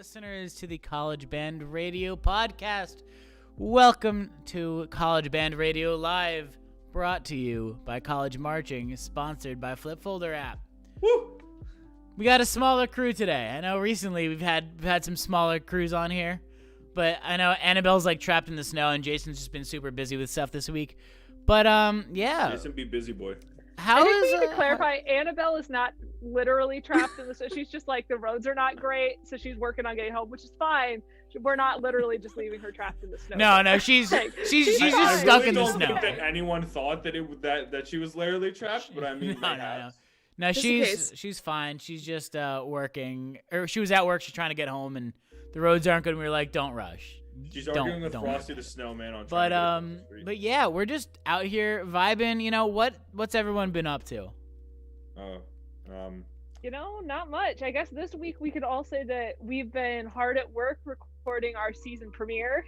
listeners to the College Band Radio podcast. Welcome to College Band Radio Live, brought to you by College Marching, sponsored by Flip Folder app. Woo! We got a smaller crew today. I know recently we've had some smaller crews on here, but I know Annabelle's like trapped in the snow and Jason's just been super busy with stuff this week. But yeah. Jason be busy boy. I think we need to clarify, Annabelle is not literally trapped in the snow. She's just like, the roads are not great, so she's working on getting home, which is fine. We're not literally just leaving her trapped in the snow. No, she's just stuck in the snow. I don't think that anyone thought that she was literally trapped, but I mean, no, she's fine. She's just working, or she was at work. She's trying to get home, and the roads aren't good. And we were like, don't rush. She's arguing with Frosty the Snowman on. But yeah, we're just out here vibing. You know what's everyone been up to? Not much. I guess this week we could all say that we've been hard at work recording our season premiere.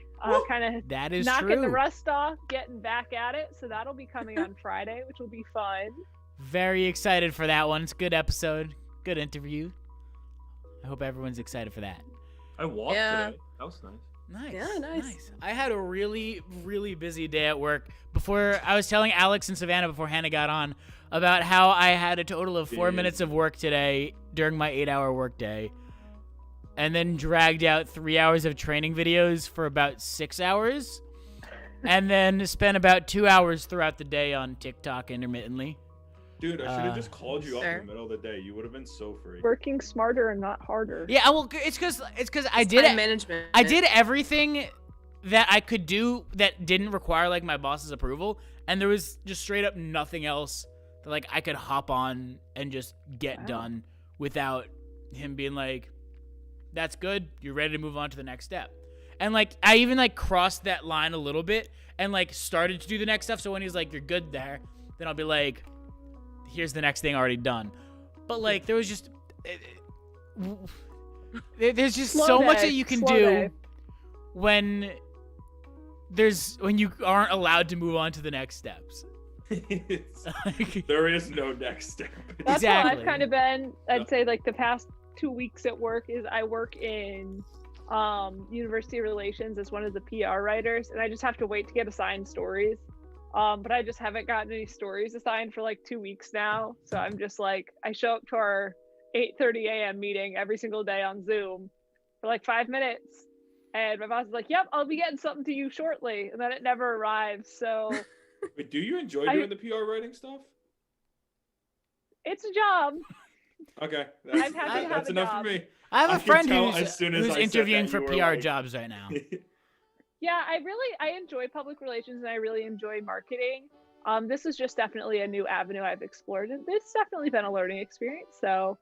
Kind of knocking the rust off, getting back at it. So that'll be coming on Friday, which will be fun. Very excited for that one. It's a good episode, good interview. I hope everyone's excited for that. I walked today. That was nice. Nice. Yeah, nice. I had a really, really busy day at work. Before I was telling Alex and Savannah before Hannah got on about how I had a total of 4 minutes of work today during my 8-hour workday, and then dragged out 3 hours of training videos for about 6 hours, and then spent about 2 hours throughout the day on TikTok intermittently. Dude, I should have just called you up in the middle of the day. You would have been so free. Working smarter and not harder. Yeah, well, it's because I did time management. I did everything that I could do that didn't require like my boss's approval, and there was just straight up nothing else that like I could hop on and just get done without him being like, "That's good. You're ready to move on to the next step." And like I even like crossed that line a little bit and like started to do the next stuff. So when he's like, "You're good there," then I'll be like, here's the next thing already done. But like there was just there's just so much that you can do when you aren't allowed to move on to the next steps. There is no next step. That's exactly. how I've kind of been. I'd say like the past 2 weeks at work is I work in university relations as one of the PR writers, and I just have to wait to get assigned stories. But I just haven't gotten any stories assigned for like 2 weeks now. So I'm just like, I show up to our 8:30 a.m. meeting every single day on Zoom for like 5 minutes. And my boss is like, yep, I'll be getting something to you shortly. And then it never arrives. So Wait, do you enjoy doing the PR writing stuff? It's a job. Okay. That's enough for me. I have a friend who's I interviewing for PR like... jobs right now. Yeah, I enjoy public relations and I really enjoy marketing. This is just definitely a new avenue I've explored, and it's definitely been a learning experience. So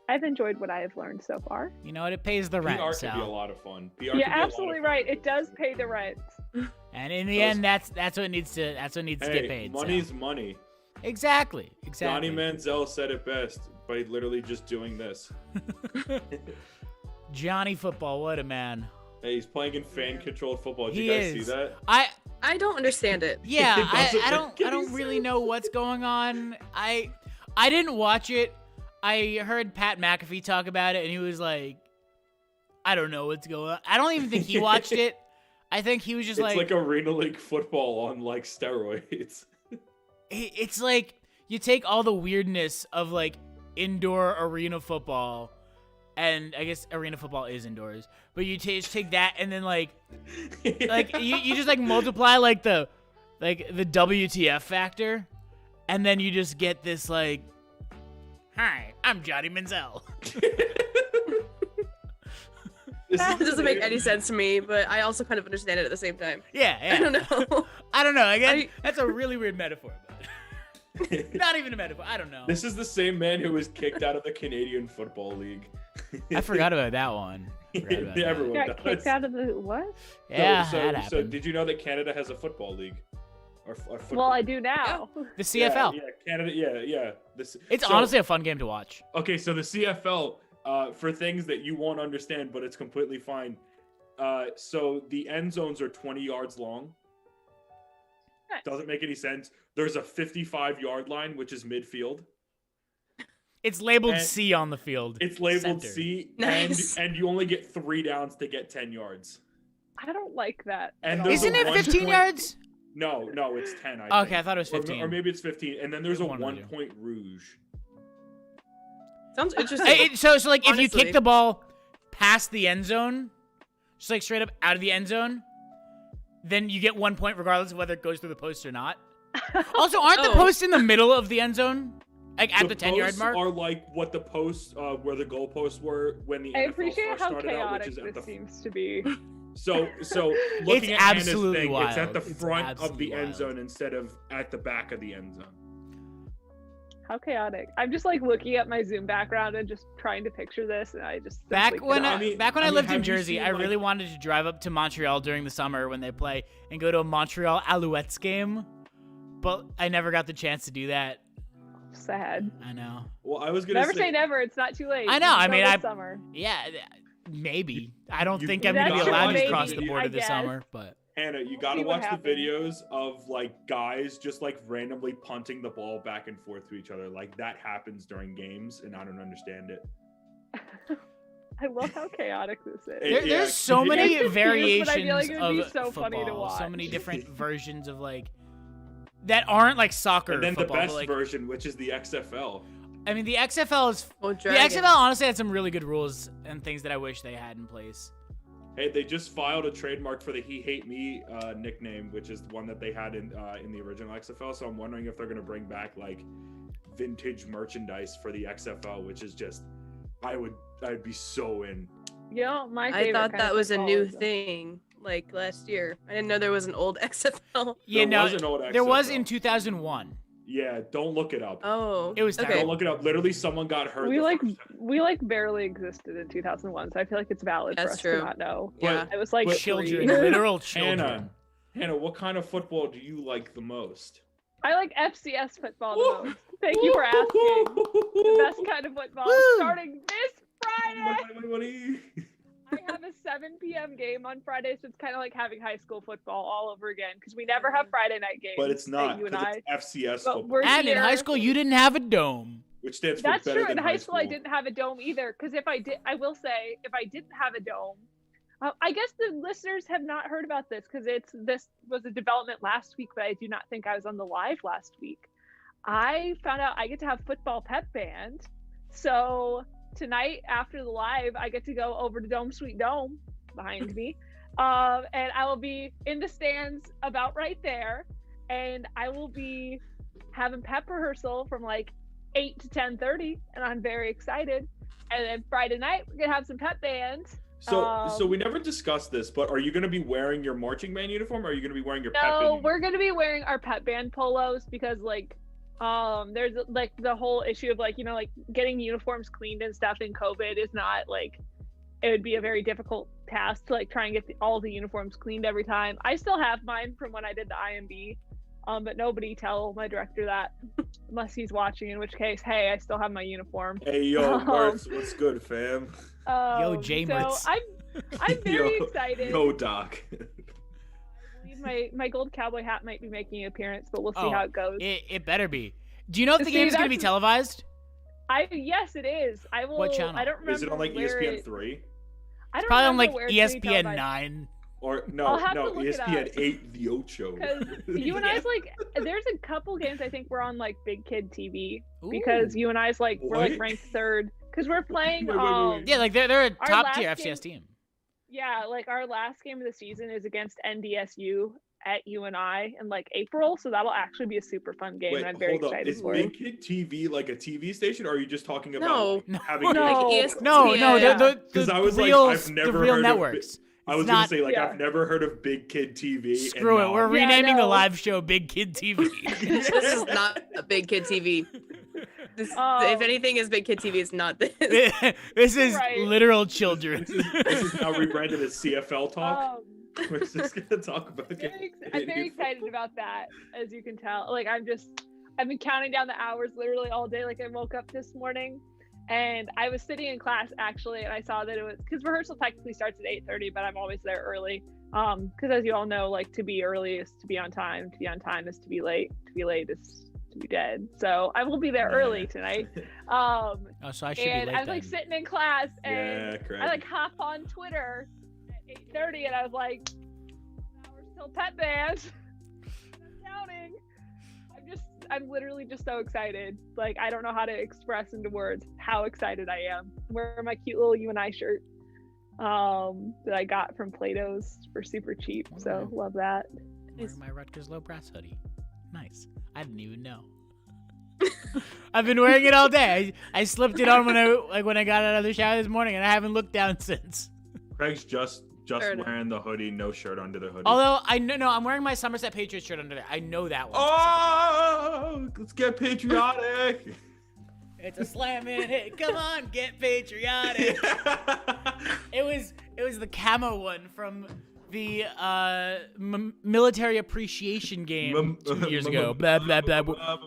I've enjoyed what I have learned so far. You know what? It pays the rent. PR so. can be a lot of fun. Yeah, absolutely right. It does pay the rent. And in the end, that's what needs to get paid. Money's money. Exactly. Johnny Manziel said it best by literally just doing this. Johnny Football, what a man. Hey, he's playing in fan-controlled football. Did you guys see that? I don't understand it. Yeah, I don't really know what's going on. I didn't watch it. I heard Pat McAfee talk about it, and he was like, I don't know what's going on. I don't even think he watched it. I think he was just it's like Arena League football on like steroids. It's like you take all the weirdness of like indoor arena football, and I guess arena football is indoors, but you just take that and then like you just like multiply like the WTF factor, and then you just get this like, hi, I'm Johnny Manziel. That doesn't make any sense to me, but I also kind of understand it at the same time. Yeah. I don't know. Again, that's a really weird metaphor. But not even a metaphor. I don't know. This is the same man who was kicked out of the Canadian Football League. I forgot about that one. Everyone got kicked out of the what? Yeah, so, that happened. So did you know that Canada has a football league? Or football? Well, I do now. The CFL. Yeah, Canada. Yeah. It's honestly a fun game to watch. Okay, so the CFL, for things that you won't understand, but it's completely fine. So the end zones are 20 yards long. Nice. Doesn't make any sense. There's a 55-yard line, which is midfield. It's labeled And C on the field. It's labeled Center. C, Nice. and you only get 3 downs to get 10 yards. I don't like that. And at there's all. Isn't a it 15 1 yards? No, it's 10. I Okay, think. I thought it was 15. Or maybe it's 15. And then there's a One of the 1 two. point rouge. Sounds interesting. So like if you Honestly. kick the ball past the end zone, just like straight up out of the end zone, then you get 1 point regardless of whether it goes through the post or not. Also, aren't the Oh. posts in the middle of the end zone? Like at the 10-yard posts mark? are like what the posts, where the goalposts were when the I NFL appreciate first how started out, which chaotic is at this the seems to be. So looking at Hannah's absolutely thing, it's at the wild. It's front of absolutely the end wild. zone instead of at the back of the end zone. How chaotic! I'm just like looking at my Zoom background and just trying to picture this, and I just Back simply when cannot. I lived in have you Jersey, seen, I like- really wanted to drive up to Montreal during the summer when they play and go to a Montreal Alouettes game, but I never got the chance to do that. Sad. I know. Well, I was gonna Never say never. It's not too late. I know, You can I go mean, this I- summer. Yeah, maybe. I don't You- think I'm going to be That's allowed true, to cross the maybe, border I this guess. summer, but Hannah, you We'll gotta see what watch the happens. videos of like guys just like randomly punting the ball back and forth to each other. Like that happens during games, and I don't understand it. I love how chaotic this is. Yeah, there's so it's many confused, but I feel variations like it would be of so funny to football. So watch. many different versions of like that aren't like soccer And then football. the but, best like, version, which is the XFL. I mean, the XFL is Oh, the Dragon. XFL honestly had some really good rules and things that I wish they had in place. Hey, they just filed a trademark for the "He Hate Me" nickname, which is the one that they had in the original XFL. So I'm wondering if they're gonna bring back like vintage merchandise for the XFL, which is just, I'd be so in. You know, my I favorite thought kind that of was a football new is, thing, like last year. I didn't know there was an old XFL. Yeah, There no, was an old there was XFL. in 2001. Yeah, don't look it up. Oh, It was okay. Don't look it up. Literally, someone got hurt. We the like first time. we like barely existed in 2001, so I feel like it's valid That's for us true. to not know. Yeah. I was like But Children, 3. literal children. Hannah, what kind of football do you like the most? I like FCS football the most. Thank you for asking. The best kind of football Woo. starting this Friday. Buddy. I have a 7 p.m. game on Friday, so it's kind of like having high school football all over again because we never have Friday night games. But it's not, You and because I. it's FCS But football, we're And in here. high school, you didn't have a dome. which stands for That's better true. than In high school, I didn't have a dome either. Because if I did, I will say, if I didn't have a dome, I guess the listeners have not heard about this because this was a development last week, but I do not think I was on the live last week. I found out I get to have football pep band, so tonight after the live, I get to go over to Dome Sweet Dome behind me, and I will be in the stands about right there, and I will be having pep rehearsal from like 8 to 10:30, and I'm very excited. And then Friday night we're gonna have some pep bands. So we never discussed this, but are you going to be wearing your marching band uniform, or are you going to be wearing your pep band No, uniform? we're gonna be wearing our pep band polos because like there's like the whole issue of like, you know, like getting uniforms cleaned and stuff in COVID is not like, it would be a very difficult task to like try and get all the uniforms cleaned every time. I still have mine from when I did the IMB, but nobody tell my director that unless he's watching, in which case, hey, I still have my uniform. Hey, yo, Mertz, what's good, fam? Jay So Mertz. I'm very Yo, excited. Yo, Doc. My gold cowboy hat might be making an appearance, but we'll see Oh, how it goes. It better be. Do you know if the See, game's going to be that's- televised? Yes, it is. I will. What channel? I don't remember. Is it on like where ESPN it- 3? I don't Probably on remember like where it's gonna be ESPN televised. 9. Or I'll no, have to no, look it ESPN up. 8, the Ocho. Because you and I's like, there's a couple games I think we're on like Big Kid TV because Ooh. you and I's like we're like What? ranked third because we're playing. Wait. Yeah, like they're a Our top tier last FCS game- team. Yeah, like our last game of the season is against NDSU at UNI in like April, so that'll actually be a super fun game. Wait, and I'm very hold up. excited Is for it. Big Kid TV like a TV station, or are you just talking about No. like, having No. Like big- ESPN. No, Yeah. the 'Cause I was like, real, I've never the real heard of networks. I was It's gonna not- say, like, yeah. I've never heard of Big Kid TV. Screw it. We're Yeah, renaming the no. live show Big Kid TV. This is not a Big Kid TV. This, if anything is Big Kid TV, it's not this. This is Right. literal children. This is now rebranded as CFL Talk. Um, We're just gonna talk about I'm very excited about that, as you can tell. Like I've been counting down the hours literally all day. Like I woke up this morning and I was sitting in class actually, and I saw that it was because rehearsal technically starts at 8:30, but I'm always there early. Because as you all know, like to be early is to be on time. To be on time is to be late. To be late is to to be dead. So I will be there early tonight. Oh, so I should be And late I was like then. sitting in class, and Yeah, Craig. I like hop on Twitter at 8:30, and I was like, "Hours till pet band." I'm counting. I'm literally just so excited. Like, I don't know how to express into words how excited I am. I'm wearing my cute little You and I shirt that I got from Plato's for super cheap. So love that. I'm wearing my Rutgers Low Brass hoodie. Nice. I didn't even know. I've been wearing it all day. I slipped it on when I got out of the shower this morning, and I haven't looked down since. Craig's just wearing the hoodie, no shirt under the hoodie. Although I'm wearing my Somerset Patriots shirt under there. I know that one. Oh, let's get patriotic. It's a slamming hit. Come on, get patriotic. It was the camo one from the military appreciation game 2 years ago. Blah blah blah.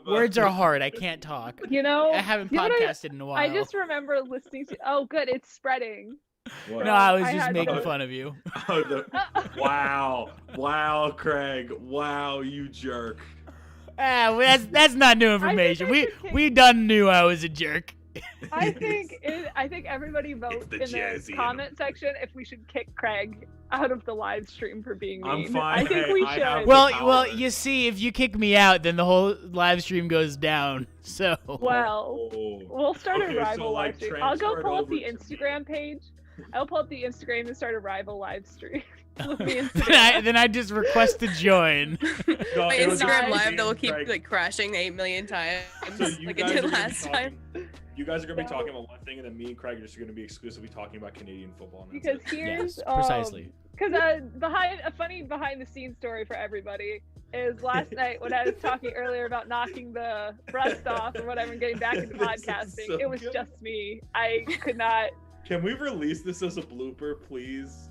Words are hard. I can't talk. You know, I haven't podcasted in a while. I just remember listening to. Oh, good, it's spreading. What? No, I was I just had making to- fun of you. Wow, Craig. Wow, you jerk. Well, that's not new information. I should We done knew I was a jerk. I think everybody vote the in the jazzy comment section if we should kick Craig out of the live stream for being mean. I'm fine. I think Hey, we I should. have- Well, power. you see, if you kick me out, then the whole live stream goes down. So Well, Oh. we'll start Okay, a rival so, like, live stream. I'll go transfer it pull up over the to- Instagram page. I'll pull up the Instagram and start a rival live stream. With me and then Savannah. I just request to join. No, My it was Instagram nice. live that will keep Craig. like crashing 8 million times, So you like it guys did are gonna be last time. You guys are gonna be talking about one thing, and then me and Craig are just gonna be exclusively talking about Canadian football. And Because that's it. here's Yes, precisely. Because a funny behind the scenes story for everybody is last night when I was talking earlier about knocking the breast off or whatever and getting back into This is podcasting. so It was good. just me. I could not. Can we release this as a blooper, please?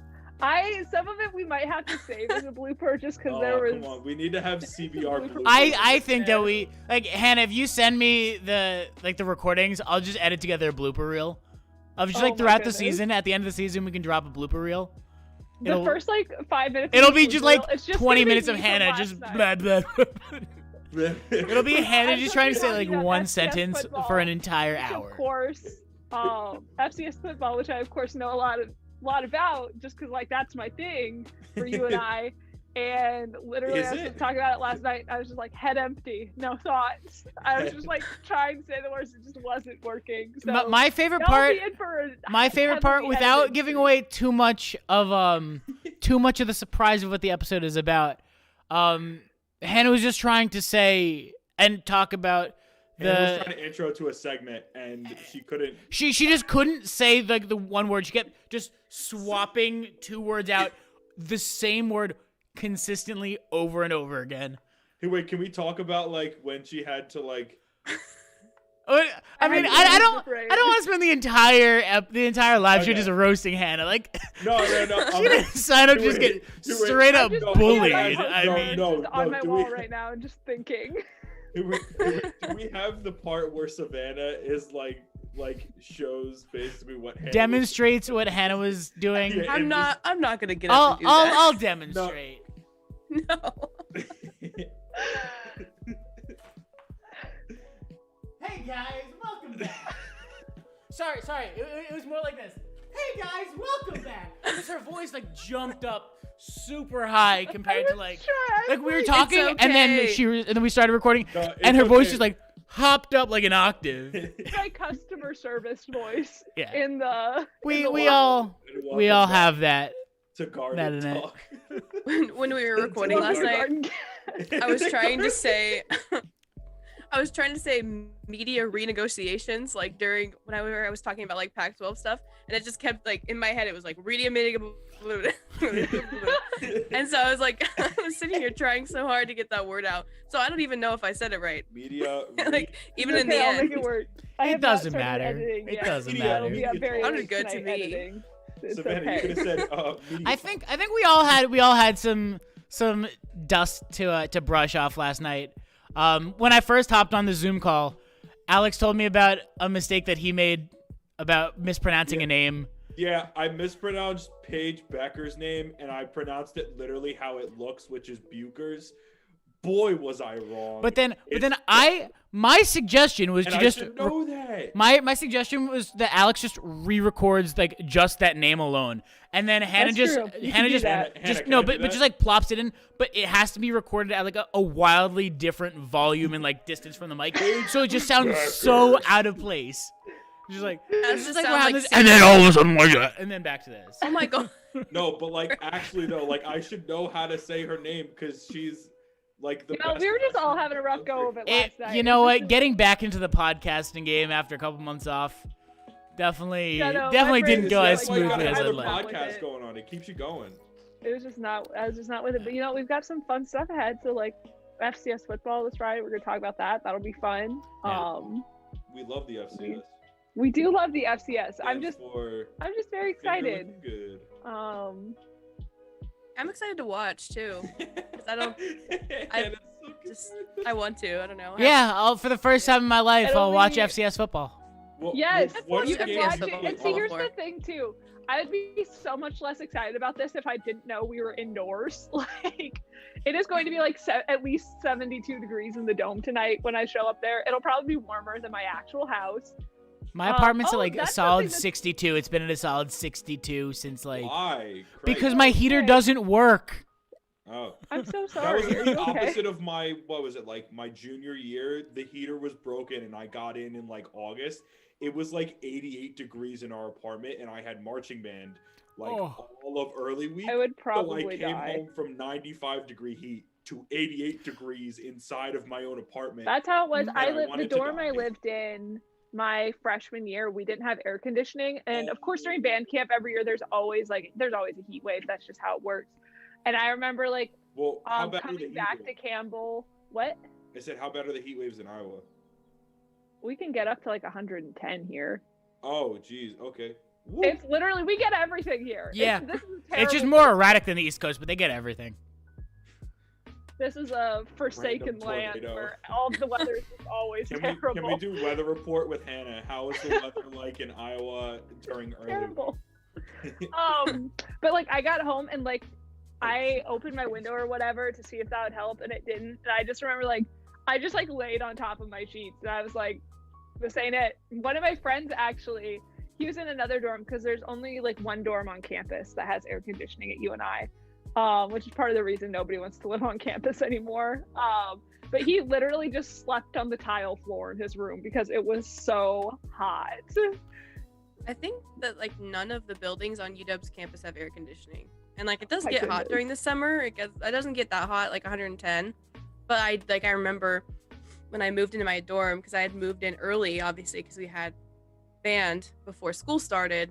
Some of it we might have to save as a blooper just because Oh, there was. come on. We need to have CBR bloopers. I think that we Hannah, if you send me the recordings, I'll just edit together a blooper reel. Of just Oh my throughout the goodness. season, at the end of the season, we can drop a blooper reel. The first 5 minutes. It'll of be the just blooper like reel, it's just 20 gonna be minutes of me from Hannah last just night. blah blah. It'll be Hannah I'm just trying to say like talking about one FCS sentence football, for an entire which, hour. Of course, FCS football, which I of course know a lot about, just because like that's my thing for you and I. And literally, Is I was it? just talking about it last night. I was just like head empty, no thoughts. I was just like trying to say the words, it just wasn't working. So My favorite y'all part. be in for a My favorite part, heavily without edited giving treat. away too much of the surprise of what the episode is about, Hannah was just trying to say and talk about And I was the. trying to intro to a segment, and she couldn't. She just couldn't say like the one word. She kept just swapping two words out, the same word consistently over and over again. Hey, wait, can we talk about like when she had to like? I mean, had I to don't use the phrase. want to spend the entire live stream Okay. just roasting Hannah. Like No. she didn't sign up, just get straight up I'm just bullied. looking at my I poster mean, no, on my do wall we- right now and just thinking. Do we have the part where Savannah is like shows basically what Hannah was- demonstrates what Hannah was doing. Yeah. I'm not gonna get up and do I'll that. demonstrate. No. Hey guys, welcome back. sorry. It was more like this. Hey guys, welcome back. Because her voice like jumped up super high compared to like we were talking, and then okay. and then we started recording, No, it's and her voice okay. just like hopped up like an octave. my customer service voice Yeah. in the. We in the all Welcome back have that. to that garden in it. talk. When we were recording last night, I was trying to say media renegotiations like during when I was talking about like Pac-12 stuff, and it just kept like in my head it was like media and so I was like I was sitting here trying so hard to get that word out, so I don't even know if I said it right. Media. Like even It's in the okay, I'll end, make it work. I It have not doesn't started matter. editing It yet. doesn't Media, matter. It'll be up very Sounded late good to tonight me. editing. It's Savannah, you okay. could have said media. I think we all had some dust to brush off last night. When I first hopped on the Zoom call, Alex told me about a mistake that he made about mispronouncing a name. Yeah, I mispronounced Paige Becker's name, and I pronounced it literally how it looks, which is Bukers. boy, was I wrong. But then my suggestion was and to I just should know that. my suggestion was that Alex just re-records like just that name alone, and then Hannah That's true. You can do that. Hannah, can I do but that? just like plops it in, but it has to be recorded at like a wildly different volume and like distance from the mic, so it just sounds so out of place. Just like That's just just like, sound this, like and then all of a sudden like that, and then back to this. Oh my god. No, but like actually though, like I should know how to say her name because she's like the best. We were just all having a rough go of it last night. You know what? Getting back into the podcasting game after a couple months off definitely didn't go as smoothly as I'd like. Podcast going on, it keeps you going. I was just not with it. But you know, we've got some fun stuff ahead. So like FCS football this Friday, we're gonna talk about that. That'll be fun. Yeah. We love the FCS. We do love the FCS. I'm just Stands very for Finger excited. Looking Good. I'm excited to watch too. 'Cause I don't. And it's so Just good. I want to. I don't know. Yeah, for the first time in my life, It'll I'll watch be- FCS football. Well, Yes, what you game can FCS watch is it. football And see, here's for? the thing too. I'd be so much less excited about this if I didn't know we were indoors. Like, it is going to be like at least 72 degrees in the dome tonight when I show up there. It'll probably be warmer than my actual house. My apartment's at oh, like a that's solid something that's- 62. It's been at a solid 62 since like Why? because Craig. my heater Okay. doesn't work. Oh. I'm so That sorry. was Are the you okay? opposite of my, what was it, like my junior year, the heater was broken and I got in like August. It was like 88 degrees in our apartment and I had marching band like all of early week. I would So I probably came die. home from 95-degree heat to 88 degrees inside of my own apartment. That's how it was. And I I lived the wanted to dorm I die. lived in my freshman year. We didn't have air conditioning, and of course during band camp every year there's always a heat wave. That's just how it works. And I remember like Well, how bad are the coming heat back to waves? Campbell. What? I said, how bad are the heat waves in Iowa? We can get up to like 110 here. Oh, geez. Okay. Woo. It's literally we get everything here. Yeah. This is It's just terrible. more erratic than the East Coast, but they get everything. This is a forsaken Random land tornado. where all the weather is just always Can terrible. we do weather report with Hannah? How is the weather like in Iowa during early? Terrible. But like I got home and like I opened my window or whatever to see if that would help, and it didn't. And I just remember like I just like laid on top of my sheets, and I was like, "This ain't it." One of my friends actually, he was in another dorm because there's only like one dorm on campus that has air conditioning at UNI, which is part of the reason nobody wants to live on campus anymore. But he literally just slept on the tile floor in his room because it was so hot. I think that like none of the buildings on UW's campus have air conditioning, and like it does My get hot goodness. during the summer. It doesn't get that hot, like 110. But I remember when I moved into my dorm, because I had moved in early, obviously, because we had band before school started,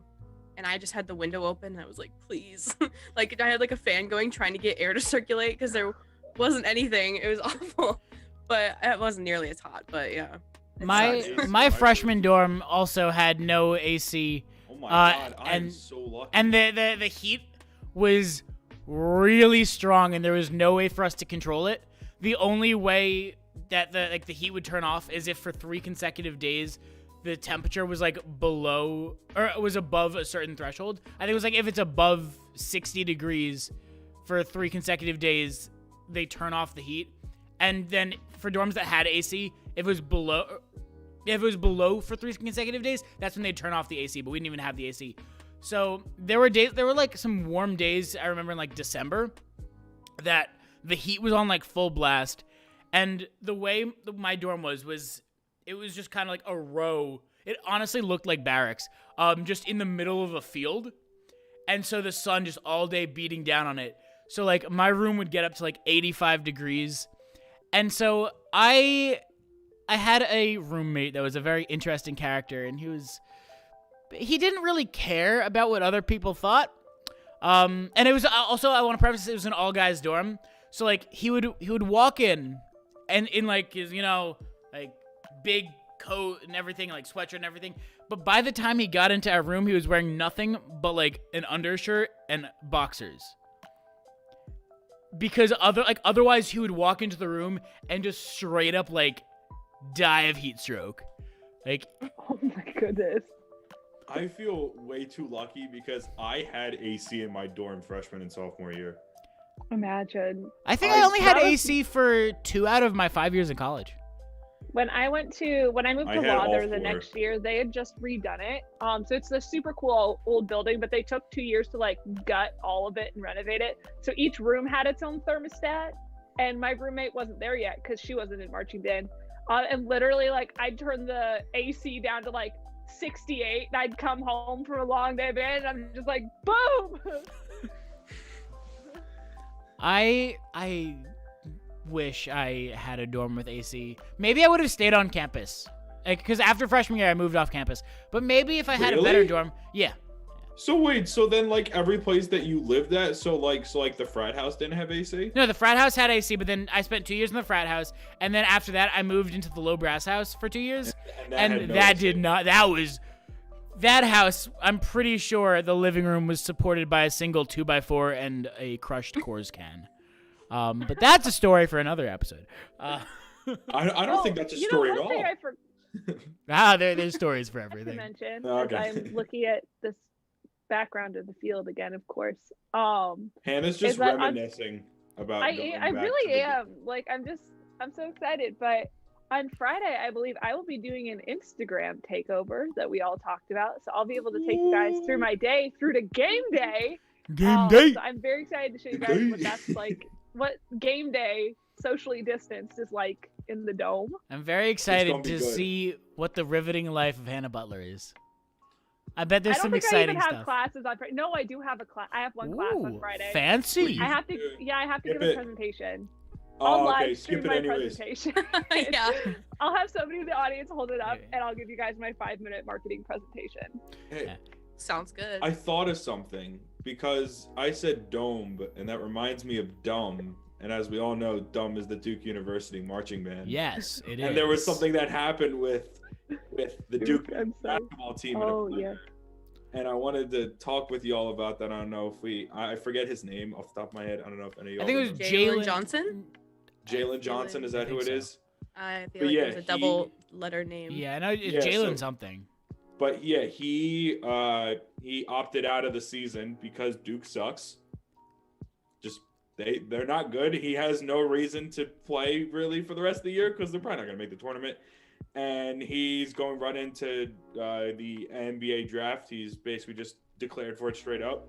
and I just had the window open. And I was like, please, like I had like a fan going, trying to get air to circulate because there wasn't anything. It was awful, but it wasn't nearly as hot. But yeah. My freshman dorm also had no AC, Oh my god, I'm and- so lucky. and the heat was really strong, and there was no way for us to control it. The only way that the heat would turn off is if for 3 consecutive days the temperature was like below or it was above a certain threshold. I think it was like if it's above 60 degrees for 3 consecutive days, they turn off the heat. And then for dorms that had AC, if it was below for 3 consecutive days, that's when they'd turn off the AC, but we didn't even have the AC. So there were like some warm days I remember in like December that the heat was on like full blast, and the way my dorm was it was just kind of like a row. It honestly looked like barracks, just in the middle of a field, and so the sun just all day beating down on it. So like my room would get up to like 85 degrees, and so I had a roommate that was a very interesting character, and he didn't really care about what other people thought. And it was also, I want to preface, it was an all guys dorm. So like he would walk in and in like his, like big coat and everything, like sweatshirt and everything. But by the time he got into our room, he was wearing nothing but like an undershirt and boxers. Because otherwise he would walk into the room and just straight up like die of heat stroke. Like, Oh my goodness. I feel way too lucky because I had AC in my dorm freshman and sophomore year. Imagine. I think I only had that was- AC for 2 out of my 5 years in college. When I moved to I had law all there the 4. next year, they had just redone it. So it's a super cool old building, but they took 2 years to like gut all of it and renovate it. So each room had its own thermostat, and my roommate wasn't there yet because she wasn't in marching band. And literally, like, I'd turn the AC down to like 68, and I'd come home from a long day of band, and I'm just like, boom. I wish I had a dorm with AC. Maybe I would have stayed on campus. Because after freshman year, I moved off campus. But maybe if I had a better Really? dorm, yeah. So wait, so then like every place that you lived at, so like the frat house didn't have AC? No, the frat house had AC, but then I spent 2 years in the frat house, and then after that, I moved into the low brass house for 2 years, had and no that AC. did not. That house. I'm pretty sure the living room was supported by a single 2x4 and a crushed Coors can. But that's a story for another episode. I don't think that's a story at one thing all. There's stories for I forgot to everything. mention Okay. as I'm looking at this background of the field again, of course. Hannah's just Is that reminiscing about. I going back really to the- am. Like, I'm so excited. But on Friday, I believe I will be doing an Instagram takeover that we all talked about. So I'll be able to take you guys through my day, through to game day. Game day. So I'm very excited to show you guys what that's like, what game day socially distanced is like in the dome. I'm very gonna excited be to good. see what the riveting life of Hannah Butler is. I bet there's I don't some think I exciting even have stuff. classes on Friday. No, I do have a class. I have one class on Ooh, Friday. fancy. I have to. Yeah, I have to Skip give a it. presentation. I'll Oh, live okay, stream skip it my anyways. presentation. Yeah. I'll have somebody in the audience hold it up, Okay. and I'll give you guys my 5-minute marketing presentation. Hey, Sounds good. I thought of something because I said dome, and that reminds me of dumb. And as we all know, dumb is the Duke University marching band. Yes, it is. And there was something that happened with the Duke I'm sorry. basketball team. Oh, in a yeah. And I wanted to talk with you all about that. I don't know if I forget his name off the top of my head. I don't know if any of y'all I think it was remember. Jalen Jalen Johnson? Jalen Johnson. Is I that who think it so. is? I feel But like yeah, it was a double letter name. Yeah, I know it's Yeah, Jalen so- something. But yeah, he opted out of the season because Duke sucks. Just they're not good. He has no reason to play really for the rest of the year because they're probably not gonna make the tournament. And he's going right into the NBA draft. He's basically just declared for it straight up.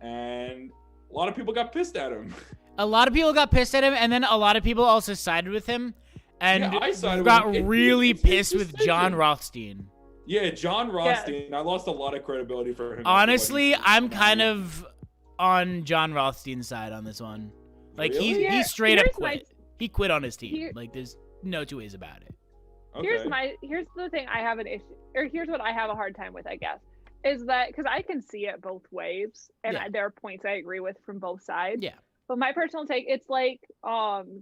And a lot of people got pissed at him. A lot of people got pissed at him, and then a lot of people also sided with him, and Yeah, I sided with got him. really It's his pissed with decision. John Rothstein. Yeah, John Rothstein. I lost a lot of credibility for him. after what Honestly, he did. I'm kind of on John Rothstein's side on this one. Like Really? he Here- straight up here's my- quit. He quit on his team. Here- Like there's no two ways about it. Okay. Here's the thing I have an issue, or here's what I have a hard time with, I guess, is that because I can see it both ways, and Yeah. there are points I agree with from both sides. Yeah. But my personal take, it's like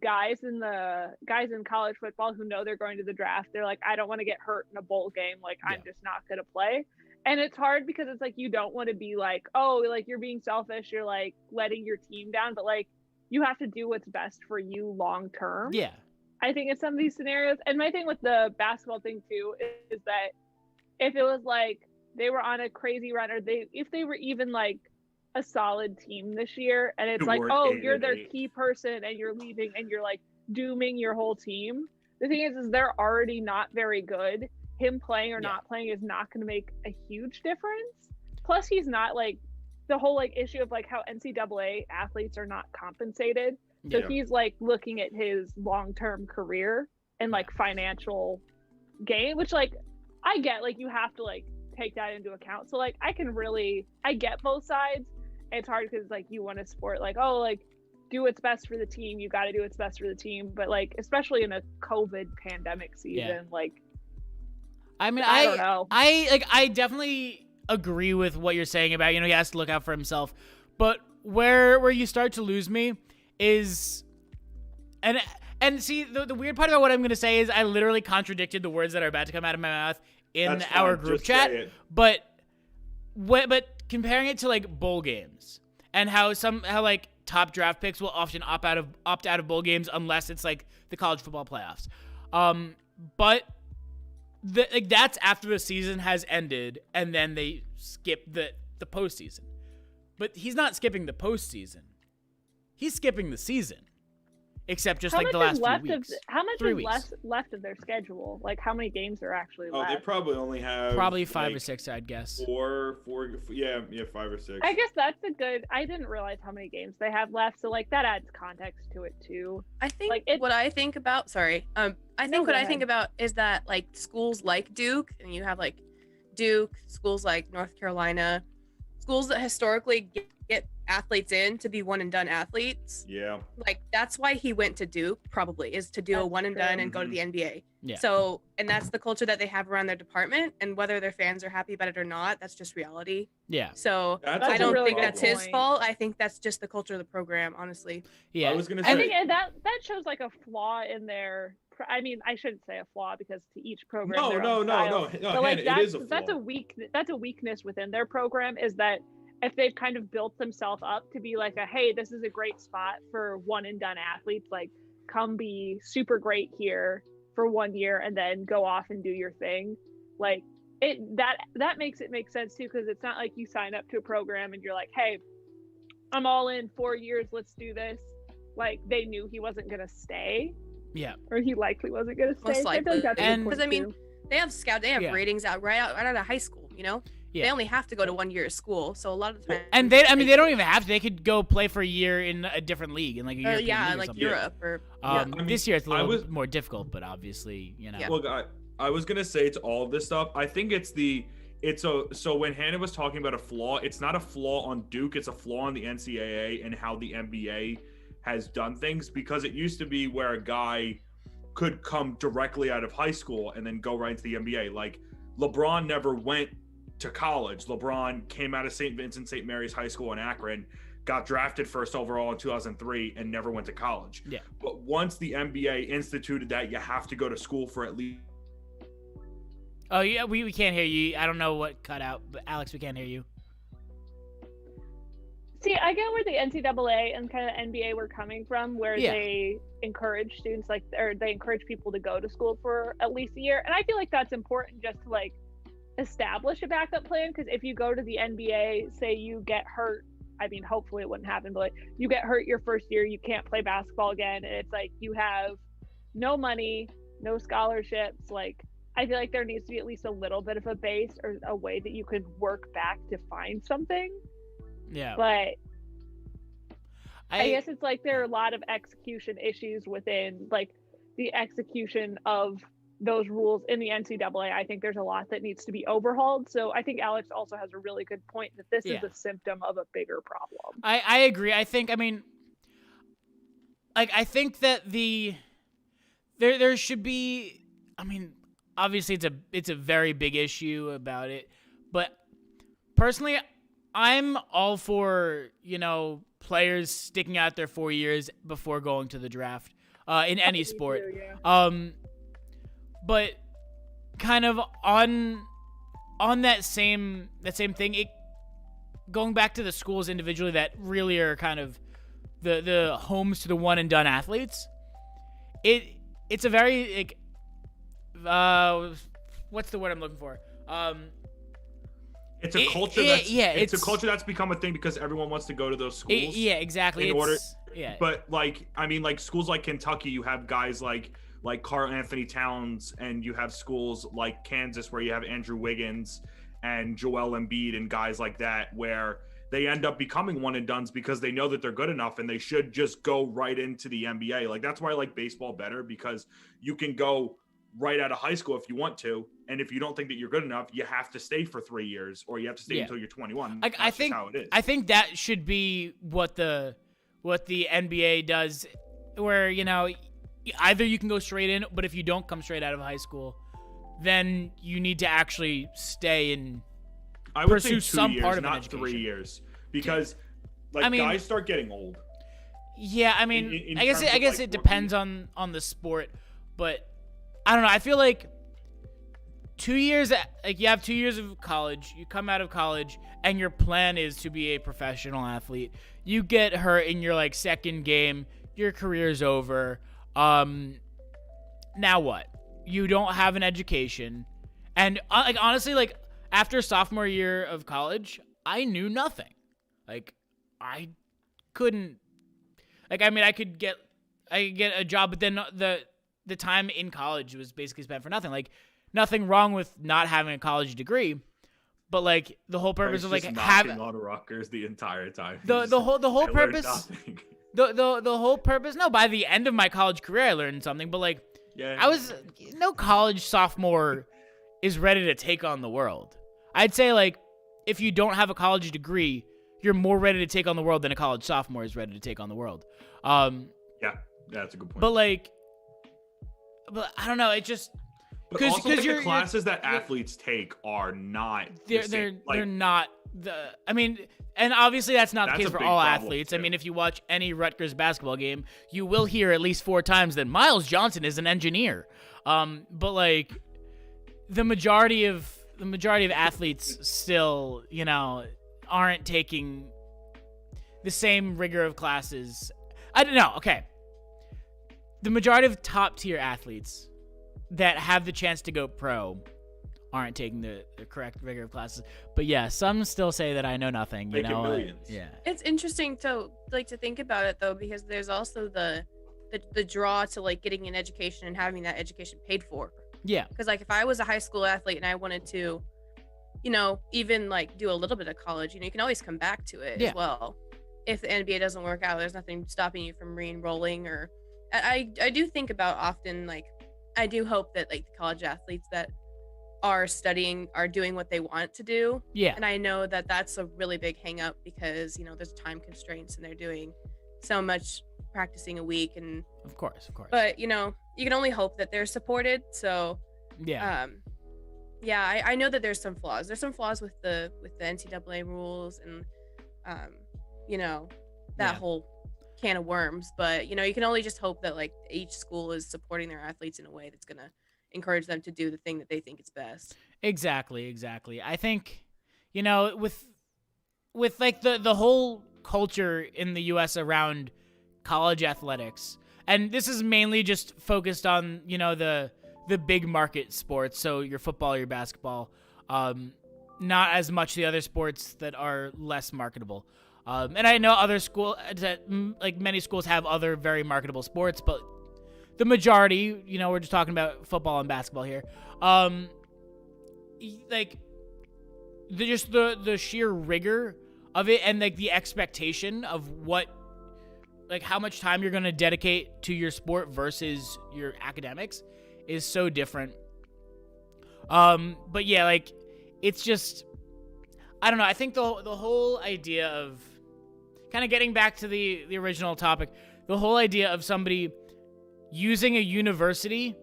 guys in college football who know they're going to the draft. They're like, I don't want to get hurt in a bowl game. Like I'm just not gonna play. And it's hard because it's like you don't want to be like, oh, like you're being selfish. You're like letting your team down, but like you have to do what's best for you long term. Yeah. I think in some of these scenarios, and my thing with the basketball thing too is that if it was like they were on a crazy run, or if they were even like a solid team this year, and it's Who like, weren't oh, 8 you're and their 8. key person and you're leaving and you're like dooming your whole team. The thing is they're already not very good. Him playing or Yeah. not playing is not going to make a huge difference. Plus, he's not like the whole like issue of like how NCAA athletes are not compensated. So Yeah. he's like looking at his long-term career and like financial gain, which like I get, like you have to like take that into account. So like I get both sides. It's hard because like you want to support like, oh, like do what's best for the team. You got to do what's best for the team. But like, especially in a COVID pandemic season, like I mean, I don't know. I definitely agree with what you're saying about, he has to look out for himself. But where you start to lose me is, and see, the weird part about what I'm going to say is I literally contradicted the words that are about to come out of my mouth in That's our fine, group just chat. say it. But comparing it to like bowl games and how like top draft picks will often opt out of bowl games unless it's like the college football playoffs. But that's after the season has ended and then they skip the postseason. But he's not skipping the postseason. he's skipping the season, except just How like much the is last few left weeks. how much 3 is weeks. left of their schedule? Like how many games are actually Oh, left? they probably only have Probably 5 or like, 6, I'd guess. four, yeah, 5 or 6. I guess that's a good. I didn't realize how many games they have left, so like that adds context to it too. I think Like, it- what I think about, sorry, I think No, what go I think ahead. about is that like schools like Duke, and you have like Duke, schools like North Carolina, schools that historically get athletes in to be one and done athletes. Yeah. Like that's why he went to Duke, probably, is to do a That's one and true. done and go to the NBA. Yeah. So, and that's the culture that they have around their department, and whether their fans are happy about it or not, that's just reality. Yeah. So That's I a don't really think good that's his point. fault. I think that's just the culture of the program, honestly. Yeah. I was gonna I say. think that shows like a flaw in their. I mean, I shouldn't say a flaw because to each program. No, their no, own no, style. no, But like Hannah, it is a that's flaw. a that's a weakness within their program is that if they've kind of built themselves up to be like a hey, this is a great spot for one and done athletes, like come be super great here for 1 year and then go off and do your thing. Like that makes it make sense too, because it's not like you sign up to a program and you're like, hey, I'm all in 4 years, let's do this. Like they knew he wasn't gonna stay. Yeah. Or he likely wasn't gonna stay. Most So I feel likely. like that's a good And- point, Because I mean, too. they have Yeah. ratings out right out of high school, you know? Yeah. They only have to go to 1 year of school. So a lot of the time And they don't even have to. They could go play for a year in a different league, in like a European yeah, league or like something. Europe or I mean, This year it's a I little was- more difficult, but obviously, you know. Yeah. Well, I was gonna say to all of this stuff. I think so when Hannah was talking about a flaw, it's not a flaw on Duke. It's a flaw on the NCAA and how the NBA has done things, because it used to be where a guy could come directly out of high school and then go right into the NBA. Like LeBron never went to college. LeBron came out of St. Vincent St. Mary's High School in Akron, got drafted first overall in 2003, and never went to college. Yeah. But once the NBA instituted that you have to go to school for at least Oh yeah, we can't hear you. I don't know what cut out, but Alex, we can't hear you. See, I get where the NCAA and kind of NBA were coming from, where Yeah. they encourage students or they encourage people to go to school for at least a year. And I feel like that's important just to like establish a backup plan. Because if you go to the NBA, say you get hurt, I mean, hopefully it wouldn't happen, but like you get hurt your first year, you can't play basketball again. And it's like you have no money, no scholarships. Like, I feel like there needs to be at least a little bit of a base or a way that you could work back to find something. Yeah. But I guess it's like there are a lot of execution issues within like the execution of those rules in the NCAA. I think there's a lot that needs to be overhauled. So I think Alex also has a really good point that this is a symptom of a bigger problem. I agree. I think that there should be, I mean, obviously it's a very big issue about it, but personally I'm all for, players sticking out there 4 years before going to the draft in any sport. Me too, yeah. But kind of on that same thing, going back to the schools individually that really are kind of the homes to the one and done athletes. It's a very what's the word I'm looking for? It's a culture it's a culture that's become a thing because everyone wants to go to those schools. Yeah, exactly. But like schools like Kentucky, you have guys like Karl Anthony Towns, and you have schools like Kansas where you have Andrew Wiggins and Joel Embiid and guys like that, where they end up becoming one and dones because they know that they're good enough and they should just go right into the NBA. Like that's why I like baseball better, because you can go right out of high school if you want to, and if you don't think that you're good enough, you have to stay for 3 years, or you have to stay until you're 21. I think how it is. I think that should be what the NBA does, where either you can go straight in, but if you don't come straight out of high school, then you need to actually stay and I would pursue say 2 some years, part of not an education. 3 years, because guys start getting old. Yeah, I mean, In I guess terms of, it like, depends on the sport, but I don't know. I feel like 2 years, like you have 2 years of college, you come out of college, and your plan is to be a professional athlete. You get hurt in your second game, your career's over. Now what? You don't have an education, and honestly, after sophomore year of college, I knew nothing. I couldn't Like, I mean, I could get a job, but then the time in college was basically spent for nothing. Like, nothing wrong with not having a college degree, but like the whole purpose of like having on Rutgers the entire time. The whole purpose. The whole purpose. No, by the end of my college career, I learned something. But like, I was no college sophomore is ready to take on the world. I'd say like, if you don't have a college degree, you're more ready to take on the world than a college sophomore is ready to take on the world. Yeah, that's a good point. But like, I don't know. It just because the classes that athletes take are not they're not the. I mean, and obviously that's not the case for all athletes. Too. I mean, if you watch any Rutgers basketball game, you will hear at least 4 times that Miles Johnson is an engineer. But like, the majority of athletes still, aren't taking the same rigor of classes. I don't know. Okay. The majority of top tier athletes that have the chance to go pro aren't taking the correct rigor of classes. But yeah, some still say that I know nothing, millions. Yeah. It's interesting to think about it though, because there's also the draw to like getting an education and having that education paid for. Yeah. Because like if I was a high school athlete and I wanted to, even like do a little bit of college, you can always come back to it as well. If the NBA doesn't work out, there's nothing stopping you from re-enrolling. Or I do think about often, like, I do hope that like the college athletes that are studying are doing what they want to do. Yeah. And I know that that's a really big hang up because, there's time constraints and they're doing so much practicing a week. And of course. But, you can only hope that they're supported. So, yeah. I know that there's some flaws. There's some flaws with the NCAA rules and, that whole can of worms. But, you can only just hope that like each school is supporting their athletes in a way that's going to encourage them to do the thing that they think is best. Exactly. I think, with like the whole culture in the U.S. around college athletics, and this is mainly just focused on, the big market sports. So your football, your basketball, not as much the other sports that are less marketable. And I know other many schools have other very marketable sports, but the majority, we're just talking about football and basketball here. Like the sheer rigor of it and like the expectation of how much time you're going to dedicate to your sport versus your academics is so different. But yeah, like it's just, I don't know. I think the whole idea of kind of getting back to the original topic, the whole idea of somebody using a university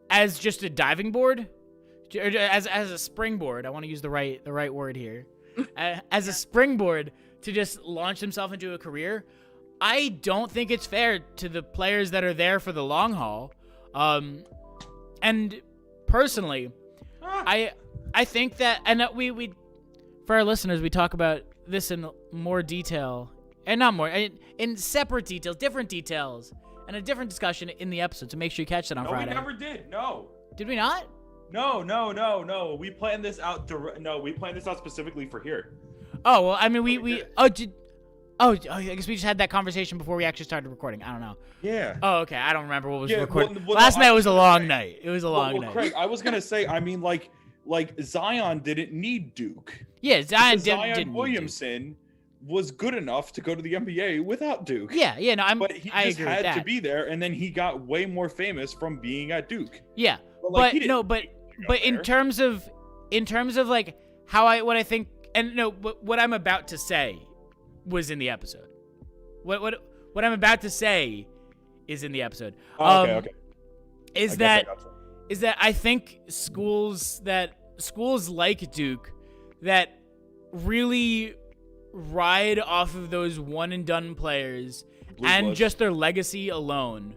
as just a diving board, or as a springboard. I want to use the right word here, as a springboard to just launch themselves into a career. I don't think it's fair to the players that are there for the long haul. And personally, I think that, and we for our listeners, we talk about this in more detail, and not more, in separate details, different details, and a different discussion in the episode. So make sure you catch that on Friday. No, we never did. No. Did we not? No. We planned this out. We planned this out specifically for here. Oh well, I mean, I guess we just had that conversation before we actually started recording. I don't know. Yeah. Oh, okay. I don't remember what was recorded. Last night was a long night. It was a long night. Craig, I was gonna say. I mean, like Zion didn't need Duke. Yeah, Zion Williamson was good enough to go to the NBA without Duke. Yeah. No, But he just had to be there, and then he got way more famous from being at Duke. Yeah, but in terms of like what I think, and no, what I'm about to say was in the episode. What I'm about to say is in the episode. Okay. Is that I think schools like Duke that really ride off of those one and done players and just their legacy alone,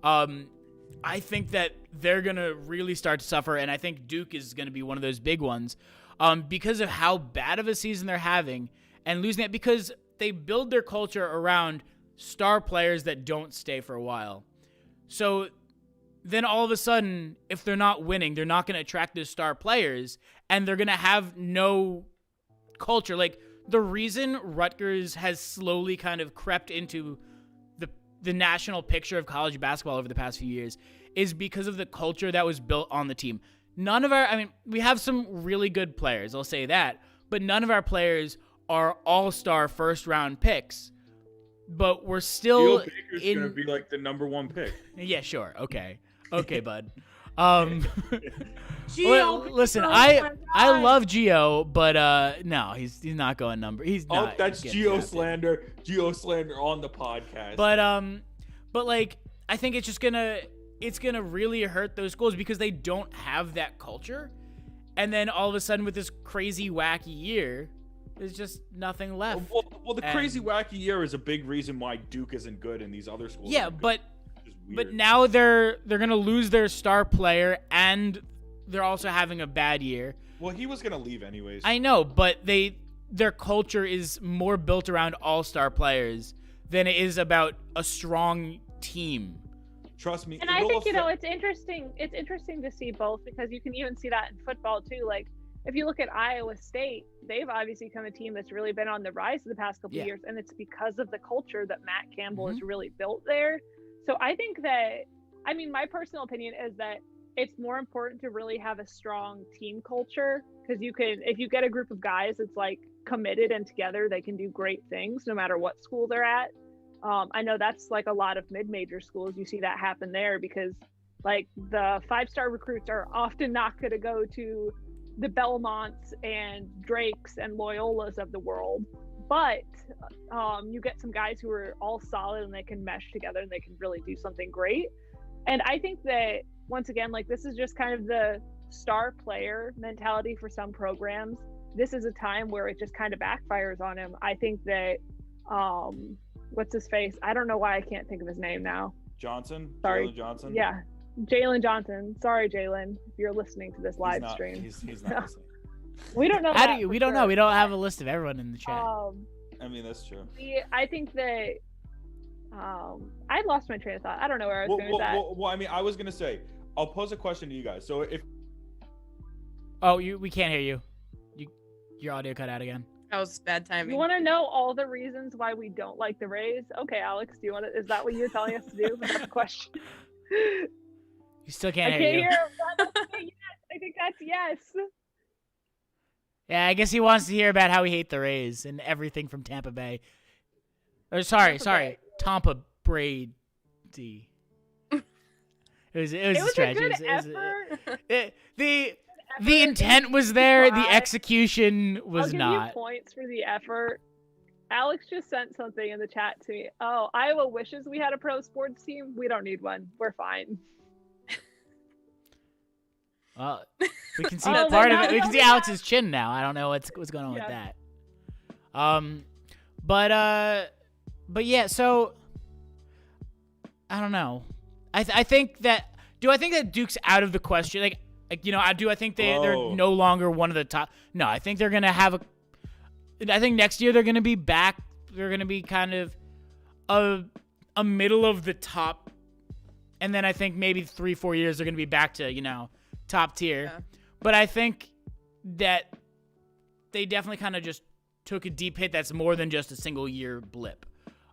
I think that they're gonna really start to suffer, and I think Duke is gonna be one of those big ones, because of how bad of a season they're having and losing it, because they build their culture around star players that don't stay for a while. So then all of a sudden, if they're not winning, they're not going to attract those star players, and they're going to have no culture. Like, the reason Rutgers has slowly kind of crept into the national picture of college basketball over the past few years is because of the culture that was built on the team. We have some really good players, I'll say that, but none of our players are all-star first-round picks. But we're still Baker's gonna be like the number 1 pick. Yeah, sure. Okay, bud. Gio, Listen, I love Gio, but no, he's not going number. He's not. Oh, that's getting Gio drafted. slander. Gio slander on the podcast. But like, I think it's gonna really hurt those schools because they don't have that culture, and then all of a sudden with this crazy wacky year, there's just nothing left. Well, the crazy wacky year is a big reason why Duke isn't good and these other schools. Yeah, aren't but good. Which is but weird. now they're gonna lose their star player, and they're also having a bad year. Well, he was gonna leave anyways. I know, but their culture is more built around all-star players than it is about a strong team. Trust me. And I think it's interesting. It's interesting to see both because you can even see that in football too. Like if you look at Iowa State, they've obviously become a team that's really been on the rise the past couple of years, and it's because of the culture that Matt Campbell has really built there. So I think that, my personal opinion is that it's more important to really have a strong team culture because if you get a group of guys that's like committed and together, they can do great things no matter what school they're at. I know that's like a lot of mid-major schools. You see that happen there because like the 5-star recruits are often not going to go to the Belmonts and Drakes and Loyolas of the world. But you get some guys who are all solid and they can mesh together and they can really do something great. And I think that, once again, like this is just kind of the star player mentality for some programs. This is a time where it just kind of backfires on him. I think that, what's his face? I don't know why I can't think of his name now. Johnson? Sorry. Jalen Johnson? Yeah. Jalen Johnson. Sorry, Jalen, if you're listening to this live stream. He's not listening. We don't know. How do you? We don't know. We don't have a list of everyone in the chat. That's true. I think that I lost my train of thought. I don't know where I was going with that. Well, I was gonna say, I'll pose a question to you guys. So if we can't hear you. Your audio cut out again. That was bad timing. You want to know all the reasons why we don't like the Rays? Okay, Alex, do you want to? Is that what you're telling us to do? That's the question. You still can't I hear can't you. hear. I think that's yes. Yeah, I guess he wants to hear about how we hate the Rays and everything from Tampa Bay. Or sorry, Tampa Brady. It was a stretch. A good effort. The intent was there. The execution was I'll give not. you points for the effort. Alex just sent something in the chat to me. Oh, Iowa wishes we had a pro sports team. We don't need one. We're fine. Well, we can see Oh, part of no, it. We no, can see no. Alex's chin now. I don't know what's going on with Yeah. that. But yeah. So I don't know. I think that. Do I think that Duke's out of the question? Like do I think they're no longer one of the top? No, I think they're gonna have I think next year they're gonna be back. They're gonna be kind of a middle of the top, and then I think maybe 3-4 years they're gonna be back to top tier. Yeah. But I think that they definitely kind of just took a deep hit. That's more than just a single year blip.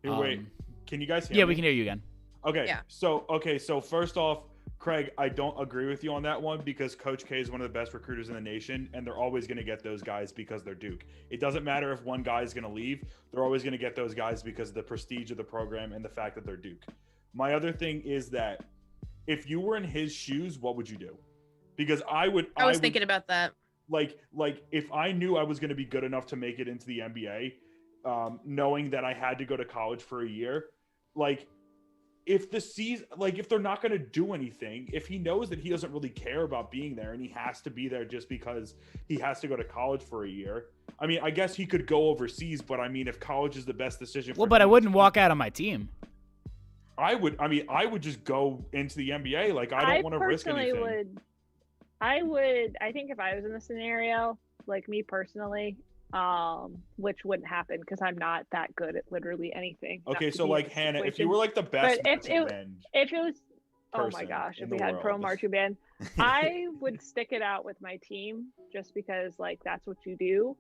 wait, can you guys hear me? Yeah, we can hear you again. Okay. Yeah. So first off, Craig, I don't agree with you on that one because Coach K is one of the best recruiters in the nation, and they're always going to get those guys because they're Duke. It doesn't matter if one guy is going to leave; they're always going to get those guys because of the prestige of the program and the fact that they're Duke. My other thing is that if you were in his shoes, what would you do? Because I was thinking about that. Like if I knew I was going to be good enough to make it into the NBA, knowing that I had to go to college for a year, like. If the season, like if they're not going to do anything, if he knows that he doesn't really care about being there and he has to be there just because he has to go to college for a year, I guess he could go overseas, but if college is the best decision for Well, but I him, wouldn't walk out on my team. I would just go into the NBA. Like I don't want to risk anything. I think if I was in the scenario, like me personally, which wouldn't happen because I'm not that good at literally anything. Okay, not to so be like in this Hannah, if you situation. were like the best But marching band if it was, oh my person gosh, in if the we had pro world. marching band, I would stick it out with my team just because like that's what you do.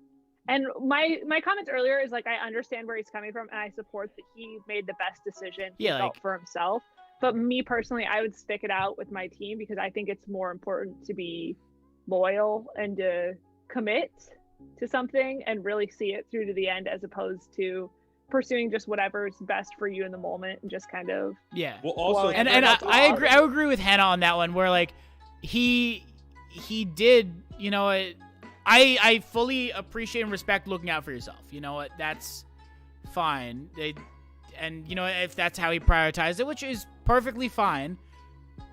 And my comments earlier is like, I understand where he's coming from, and I support that he made the best decision he felt for himself. But me personally, I would stick it out with my team because I think it's more important to be loyal and to commit to something and really see it through to the end, as opposed to pursuing just whatever's best for you in the moment and just kind of Well, also, and I agree with Hannah on that one, where like he did, you know, I fully appreciate and respect looking out for yourself. You know what? That's fine. And you know, if that's how he prioritized it, which is perfectly fine,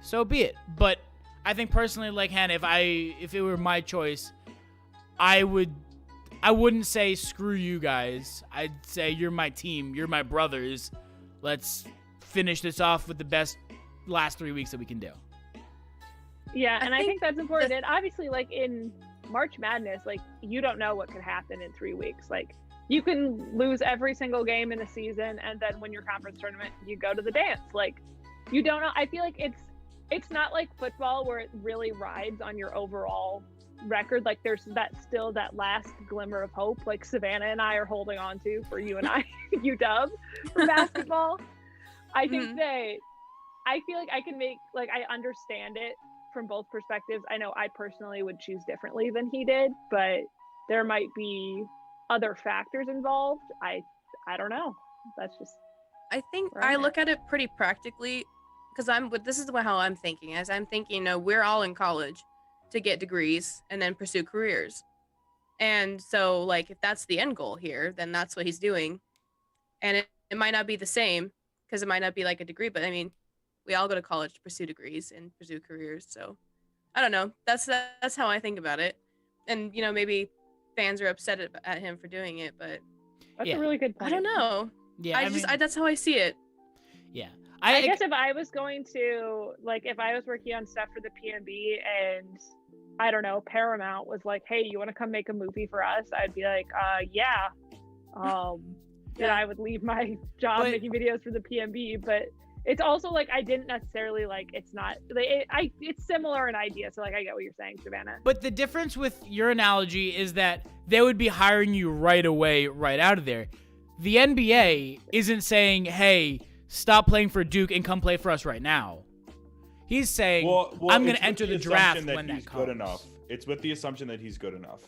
so be it. But I think personally, like Hannah, if it were my choice, I wouldn't say screw you guys. I'd say you're my team, you're my brothers. Let's finish this off with the best last 3 weeks that we can do. Yeah, and I think that's important. And obviously, like in March Madness, like you don't know what could happen in 3 weeks. Like you can lose every single game in a season, and then win your conference tournament, you go to the dance. Like you don't know. I feel like it's not like football where it really rides on your overall record. Like there's that last glimmer of hope, like Savannah and I are holding on to for you and I, UW for basketball. I think that I feel like I can make, like, I understand it from both perspectives. I know I personally would choose differently than he did, but there might be other factors involved. I don't know. That's just, I think I look at it pretty practically, because this is how I'm thinking. As I'm thinking, we're all in college to get degrees and then pursue careers. And so, like, if that's the end goal here, then that's what he's doing. And it might not be the same, because it might not be like a degree, but I mean, we all go to college to pursue degrees and pursue careers. So I don't know. That's how I think about it. And, you know, maybe fans are upset at him for doing it, but that's a really good point. I don't know. Yeah, I mean, that's how I see it. Yeah. I guess if I was going to, like, if I was working on stuff for the PNB and I don't know, Paramount was like, hey, you want to come make a movie for us? I'd be like, yeah. And I would leave my job making videos for the PNB, but it's also like I didn't necessarily, like, it's not, it's similar in idea, so like I get what you're saying, Savannah. But the difference with your analogy is that they would be hiring you right away, right out of there. The NBA isn't saying, hey, stop playing for Duke and come play for us right now. He's saying, I'm going to enter the draft when that comes. Good enough. It's with the assumption that he's good enough.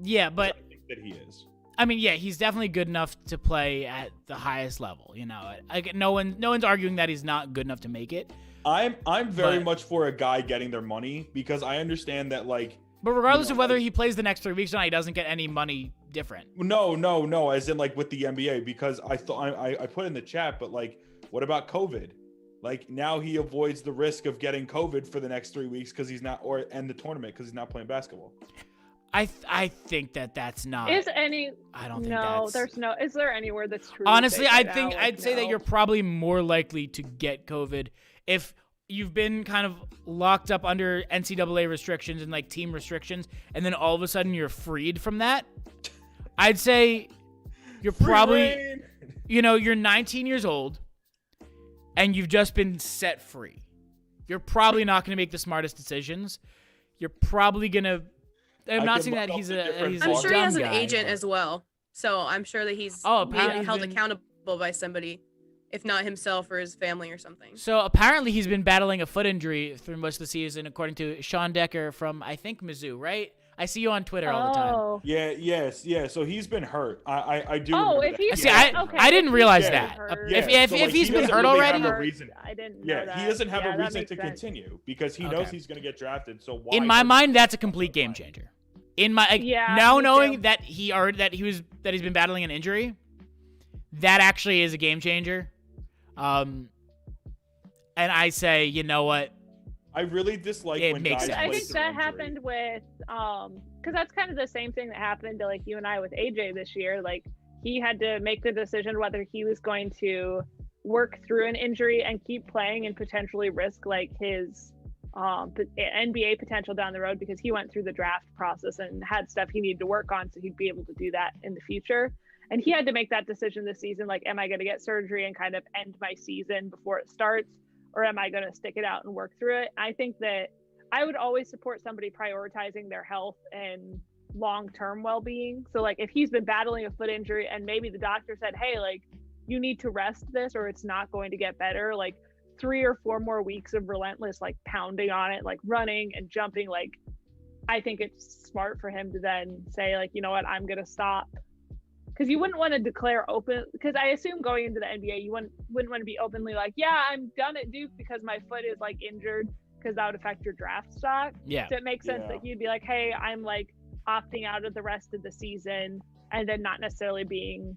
Yeah, but I think that he is. I mean, yeah, he's definitely good enough to play at the highest level. You know, no one's arguing that he's not good enough to make it. I'm very much for a guy getting their money, because I understand that, like. But regardless of whether he plays the next 3 weeks or not, he doesn't get any money different. No. As in, like, with the NBA, because I put in the chat, but like, what about COVID? Like, now he avoids the risk of getting COVID for the next 3 weeks because he's not, or end the tournament because he's not playing basketball. I think that's not. Is any? I don't think no. There's no. Is there anywhere that's true? Honestly, I'd say that you're probably more likely to get COVID if you've been kind of locked up under NCAA restrictions and like team restrictions, and then all of a sudden you're freed from that. I'd say you're probably, you know, you're 19 years old and you've just been set free. You're probably not going to make the smartest decisions. You're probably going to. I'm not saying that he's I'm sure he has an agent as well, so I'm sure that he's being held accountable by somebody, if not himself or his family or something. So apparently he's been battling a foot injury through most of the season, according to Sean Decker from, I think, Mizzou, right? I see you on Twitter all the time. Yeah. So he's been hurt. I do. Oh, if he's I didn't realize that. If he's been hurt already, I didn't know that. He doesn't have a reason to continue because he knows he's going to get drafted. So why? In my mind, that's a complete game changer. In my now knowing that he's been battling an injury, that actually is a game changer. And I say, you know what? I really dislike when guys. I think that happened with because that's kind of the same thing that happened to like you and I with AJ this year. Like he had to make the decision whether he was going to work through an injury and keep playing and potentially risk like his NBA potential down the road, because he went through the draft process and had stuff he needed to work on, so he'd be able to do that in the future. And he had to make that decision this season, like, am I going to get surgery and kind of end my season before it starts, or am I going to stick it out and work through it? I think that I would always support somebody prioritizing their health and long-term well-being. So like if he's been battling a foot injury and maybe the doctor said, hey, like you need to rest this or it's not going to get better, like 3 or 4 more weeks of relentless like pounding on it, like running and jumping, like I think it's smart for him to then say like, you know what, I'm gonna stop. Because you wouldn't want to declare open, because I assume going into the NBA you wouldn't want to be openly like, yeah, I'm done at Duke because my foot is like injured, because that would affect your draft stock. Yeah. So it makes sense that you'd be like, hey, I'm like opting out of the rest of the season, and then not necessarily being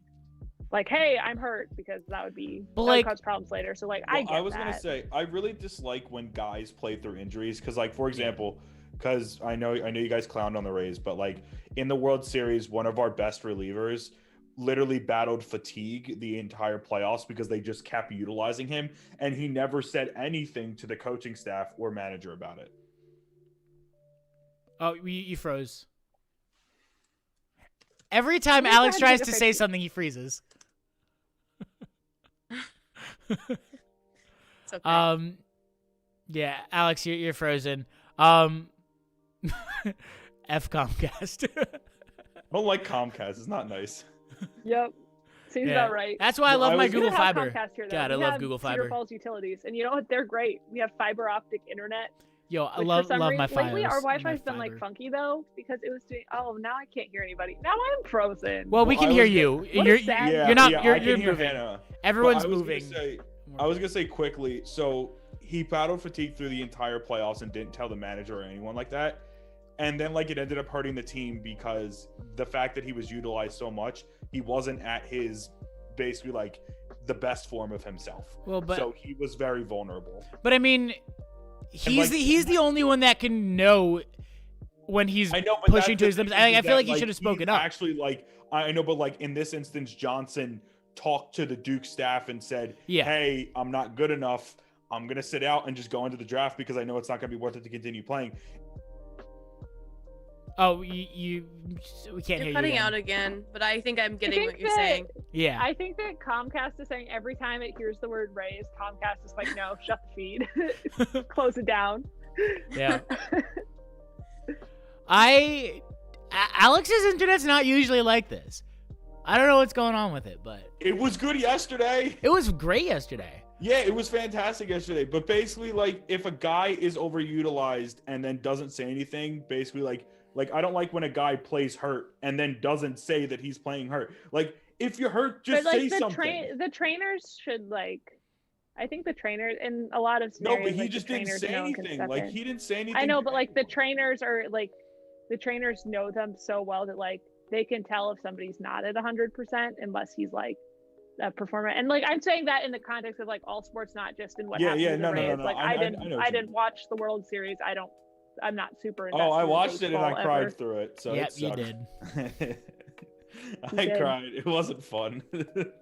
like, hey, I'm hurt, because that would cause problems later. So like, I was gonna say, I really dislike when guys play through injuries, because like, for example, because I know you guys clowned on the Rays, but like in the World Series, one of our best relievers literally battled fatigue the entire playoffs because they just kept utilizing him, and he never said anything to the coaching staff or manager about it. Oh, you froze. Every time Alex tries to say something, he freezes. It's okay. Yeah, Alex, you're frozen. F Comcast. I don't like Comcast. It's not nice. Yep. Seems about right. That's why I love my Google Fiber. Here, God, I love Google Fiber. Cedar Falls Utilities, and you know what? They're great. We have fiber optic internet. Yo, I love my Fios. Lately, our Wi-Fi's been like funky though, because it was doing. Oh, now I can't hear anybody. Now I'm frozen. Well, we can hear you. You're not. You're moving. Everyone's moving. I was gonna say quickly. So he battled fatigue through the entire playoffs and didn't tell the manager or anyone like that. And then like it ended up hurting the team because the fact that he was utilized so much, he wasn't at his basically like the best form of himself. Well, but so he was very vulnerable. But I mean, he's the only one that can know when he's pushing to his limits. I feel like he should have spoken up. Actually, like I know, but like in this instance, Johnson talked to the Duke staff and said, "Hey, I'm not good enough. I'm gonna sit out and just go into the draft because I know it's not gonna be worth it to continue playing." Oh, we can't hear you. You're cutting out again, but I think I'm getting what you're saying. Yeah. I think that Comcast is saying every time it hears the word Rays, Comcast is like, no, shut the feed. Close it down. Yeah. Alex's internet's not usually like this. I don't know what's going on with it, but it was good yesterday. It was great yesterday. Yeah, it was fantastic yesterday. But basically, like, if a guy is overutilized and then doesn't say anything, basically, like I don't like when a guy plays hurt and then doesn't say that he's playing hurt. Like, if you're hurt, just say something. The trainers should, like, I think the trainers in a lot of scenarios. No, but he just didn't say anything. Like, he didn't say anything. I know, but like the trainers know them so well that like they can tell if somebody's not at 100% unless he's like a performer. And like I'm saying that in the context of like all sports, not just in what happened in the Rays. Like I didn't watch the World Series. I'm not super invested. Oh, I watched in it and I cried through it. So yep, it you did. I cried. It wasn't fun. It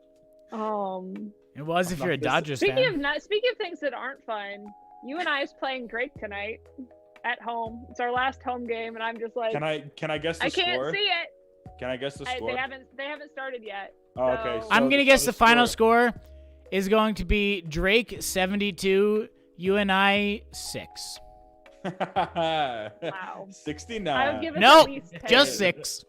was if you're a Dodgers fan. Speaking of things that aren't fun, you and I is playing Drake tonight at home. It's our last home game, and I'm just like, can I guess the score? I can't see it. Can I guess the score? They haven't started yet. Oh, okay. So... I'm gonna guess the final score is going to be Drake 72, UNI 6. Wow. 69. Nope, just 6.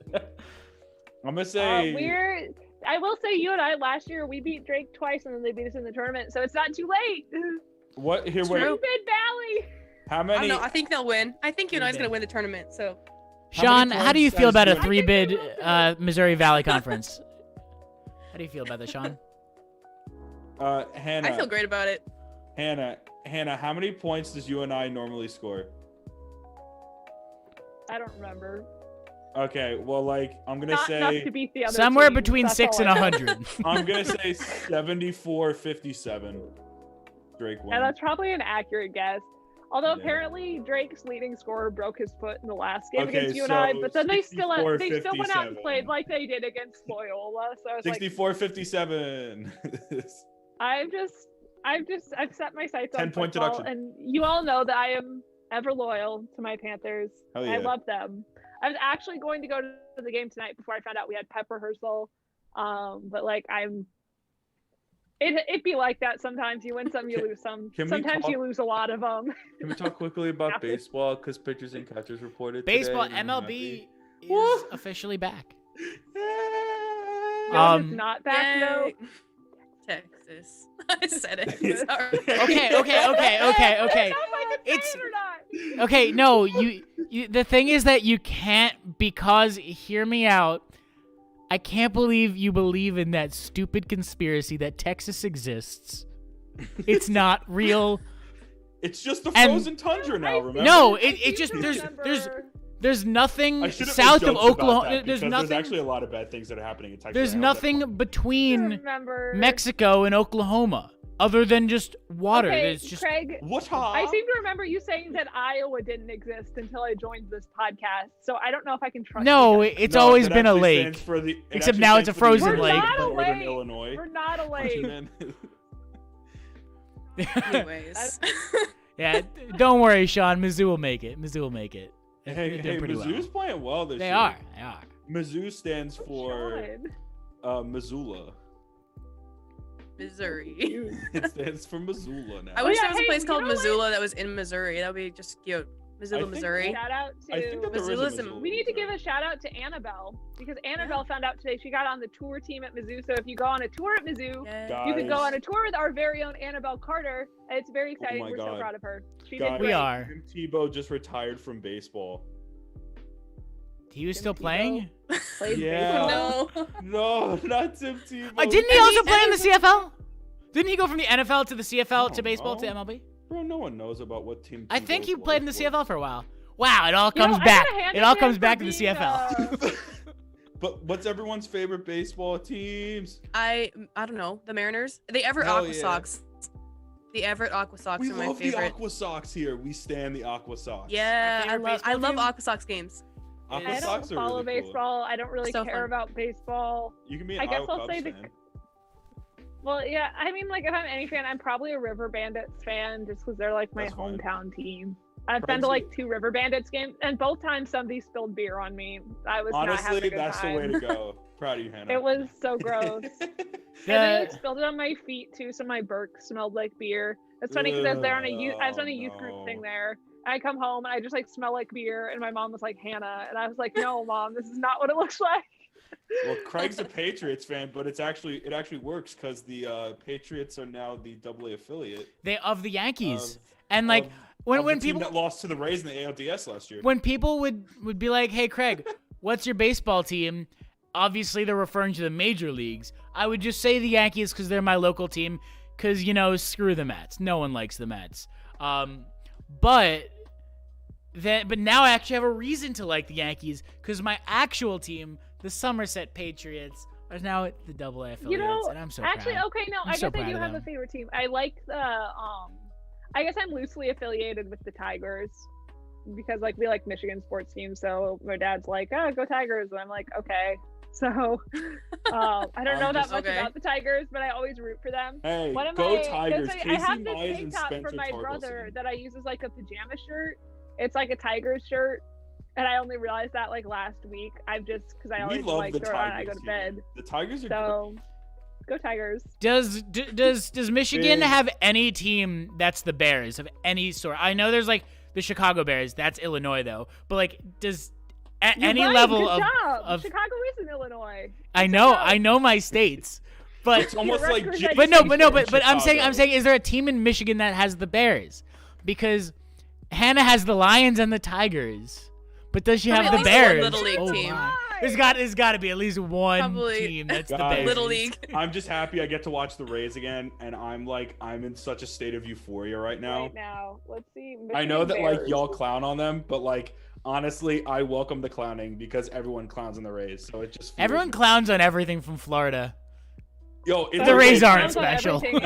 I'm gonna say I will say you and I last year we beat Drake twice and then they beat us in the tournament, so it's not too late. What? Here, wait. Stupid Valley. How many? I don't know. I think they'll win. I think UNI's gonna win the tournament. So. Sean, how do you feel about a 3-bid Missouri Valley Conference? How do you feel about that, Sean? Hannah. I feel great about it. Hannah, how many points does UNI normally score? I don't remember. Okay, well, like, I'm going to say... Not to beat the other somewhere team. Between 6 and 100. I'm going to say 74-57. Drake wins. Yeah, that's probably an accurate guess. Although apparently Drake's leading scorer broke his foot in the last game against UNI, but then they still went out and played like they did against Loyola. So I was 64-57. I've set my sights on 10-point football, deduction. and you all know that I am ever loyal to my Panthers. Hell yeah. I love them. I was actually going to go to the game tonight before I found out we had pep rehearsal. But like it'd be like that sometimes. You win some, you lose some. Sometimes you lose a lot of them. Can we talk quickly about baseball? Because pitchers and catchers reported baseball, today. MLB. is officially back. You know who's not back though? Yay. Texas. I said it. Sorry. Okay. I don't know if I can say it or not. Okay, no, you the thing is that you can't, because hear me out. I can't believe you believe in that stupid conspiracy that Texas exists. It's not real. It's just the And- frozen tundra now, remember? No, I it seem just to there's remember- nothing I shouldn't south make of jokes about Oklahoma. that There's because nothing. There's actually a lot of bad things that are happening in Texas. There's I hope that- nothing between remember. Mexico and Oklahoma other than just water. Okay, There's just Craig, What? I seem to remember you saying that Iowa didn't exist until I joined this podcast. So I don't know if I can trust no. you guys. It's No, always that been a actually lake. stands for the- it Except actually now it's a stands for the frozen We're lake. not a Northern lake. Illinois. We're not a lake. Anyways. Yeah, don't worry, Sean. Mizzou will make it. Mizzou will make it. Hey, They're pretty Mizzou's well. playing well this They year. are. They are. Mizzou stands for Sean. Missoula. Missouri. It stands for Missoula now. I wish yeah, there was a hey, place you called know what? Missoula that was in Missouri. That would be just cute. Missoula, think- Missouri. Shout out I think to. that there is a Missoula's in- Missoula, We need to give Missouri. a shout out to Annabelle because Annabelle found out today she got on the tour team at Mizzou. So if you go on a tour at Mizzou, Yeah. you can go Guys. on a tour with our very own Annabelle Carter, and it's very exciting. my We're so God. proud of her. She Guys, did We great. are. Tim Tebow just retired from baseball. He was Tim still Tebow. playing? Played Yeah. baseball. No. No, not Tim Tebow. Didn't he And also he- play in and the CFL? Didn't he go from the NFL to the CFL to No, baseball to no. MLB? Bro, no one knows about what Tim Tebow I think he was played in the for. CFL for a while. Wow, it all You know, comes I back. gotta hand It all to comes him back for to the being, CFL. But what's everyone's favorite baseball teams? I don't know. The Mariners. The Everett Hell Aqua yeah. Sox. The Everett Aqua Sox We are my love the favorite. Aqua Sox here. We stand the Aqua Sox. Yeah, My favorite I baseball love team? Aqua Sox games. Aqua I don't Sox are follow really cool. baseball. I don't really So care fun. about baseball. You can be an I guess Iowa I'll Cubs say the- fan. Well, yeah, I mean, like, if I'm any fan, I'm probably a River Bandits fan just because they're like my That's fine. hometown team. I've been Craig's to a- like 2 River Bandits games, and both times somebody spilled beer on me. I was not having a Honestly, good that's time. the way to go. Proud of you, Hannah. It was so gross. And they like spilled it on my feet too, so my Burke smelled like beer. It's funny because I was there on a youth, I was on a youth Oh, group thing no. there. I come home and I just like smell like beer, and my mom was like, Hannah, and I was like, no, mom, this is not what it looks like. Well, Craig's a Patriots fan, but it actually works because the Patriots are now the AA affiliate. They of the Yankees. Of- And like of- when of when the team people that lost to the Rays in the ALDS last year. when people would be like, "Hey Craig, what's your baseball team?" Obviously they're referring to the major leagues. I would just say the Yankees cuz they're my local team cuz screw the Mets. No one likes the Mets. But now I actually have a reason to like the Yankees cuz my actual team, the Somerset Patriots, are now at the AA affiliates, You know, and I'm so actually, proud. okay, no, I'm I so guess I proud do of have a them. favorite team. I like the I guess I'm loosely affiliated with the Tigers because like we like Michigan sports teams. So my dad's like, "Oh, go Tigers," and I'm like, "Okay." So I don't know that just- much okay. about the Tigers, but I always root for them. Hey, One of go my, Tigers! I Casey have this Mize tank and top Spencer from my brother Torkelson. that I use as like a pajama shirt. It's like a Tigers shirt, and I only realized that like last week. I've just because I We always love like the throw it on and I go Tigers to bed. here. The Tigers are So go Tigers. Does Michigan Big. have any team that's the Bears of any sort? I know there's like the Chicago Bears. That's Illinois though. But like, does at You're any right, level good of job. of Chicago is in Illinois. I Good know job. my states, but It's almost You're like representing- but no, Jason's but from I'm Chicago. saying, is there a team in Michigan that has the Bears? Because Hannah has the Lions and the Tigers, but does she have Probably the at least one Bears? Little League Oh team. my. There's got to be at least one Probably. team that's the Guys. Bears. Little League. I'm just happy I get to watch the Rays again, and I'm in such a state of euphoria right now. Right now, let's see. I know that Michigan like Bears. y'all clown on them, but like honestly, I welcome the clowning because everyone clowns on the Rays, so it just feels Everyone clowns on everything from Florida. Yo, it's The Rays okay. aren't Clowns on special. everything.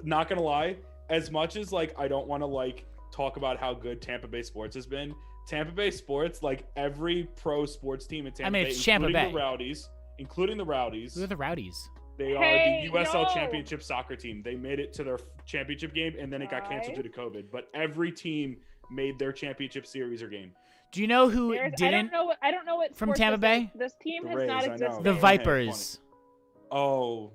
Not gonna lie. As much as like I don't want to like talk about how good Tampa Bay sports has been, Tampa Bay sports, like every pro sports team in Tampa mean, Bay, it's Tampa including Bay. the Rowdies, Who are the Rowdies? they are Hey, the USL yo. Championship soccer team. They made it to their championship game, and then it got canceled due to COVID. But every team made their championship series or game. Do you know who Bears- didn't? I don't know what from sports Tampa this is. Bay? This team The has Rays, not I know. existed. The Yeah, Vipers. Oh,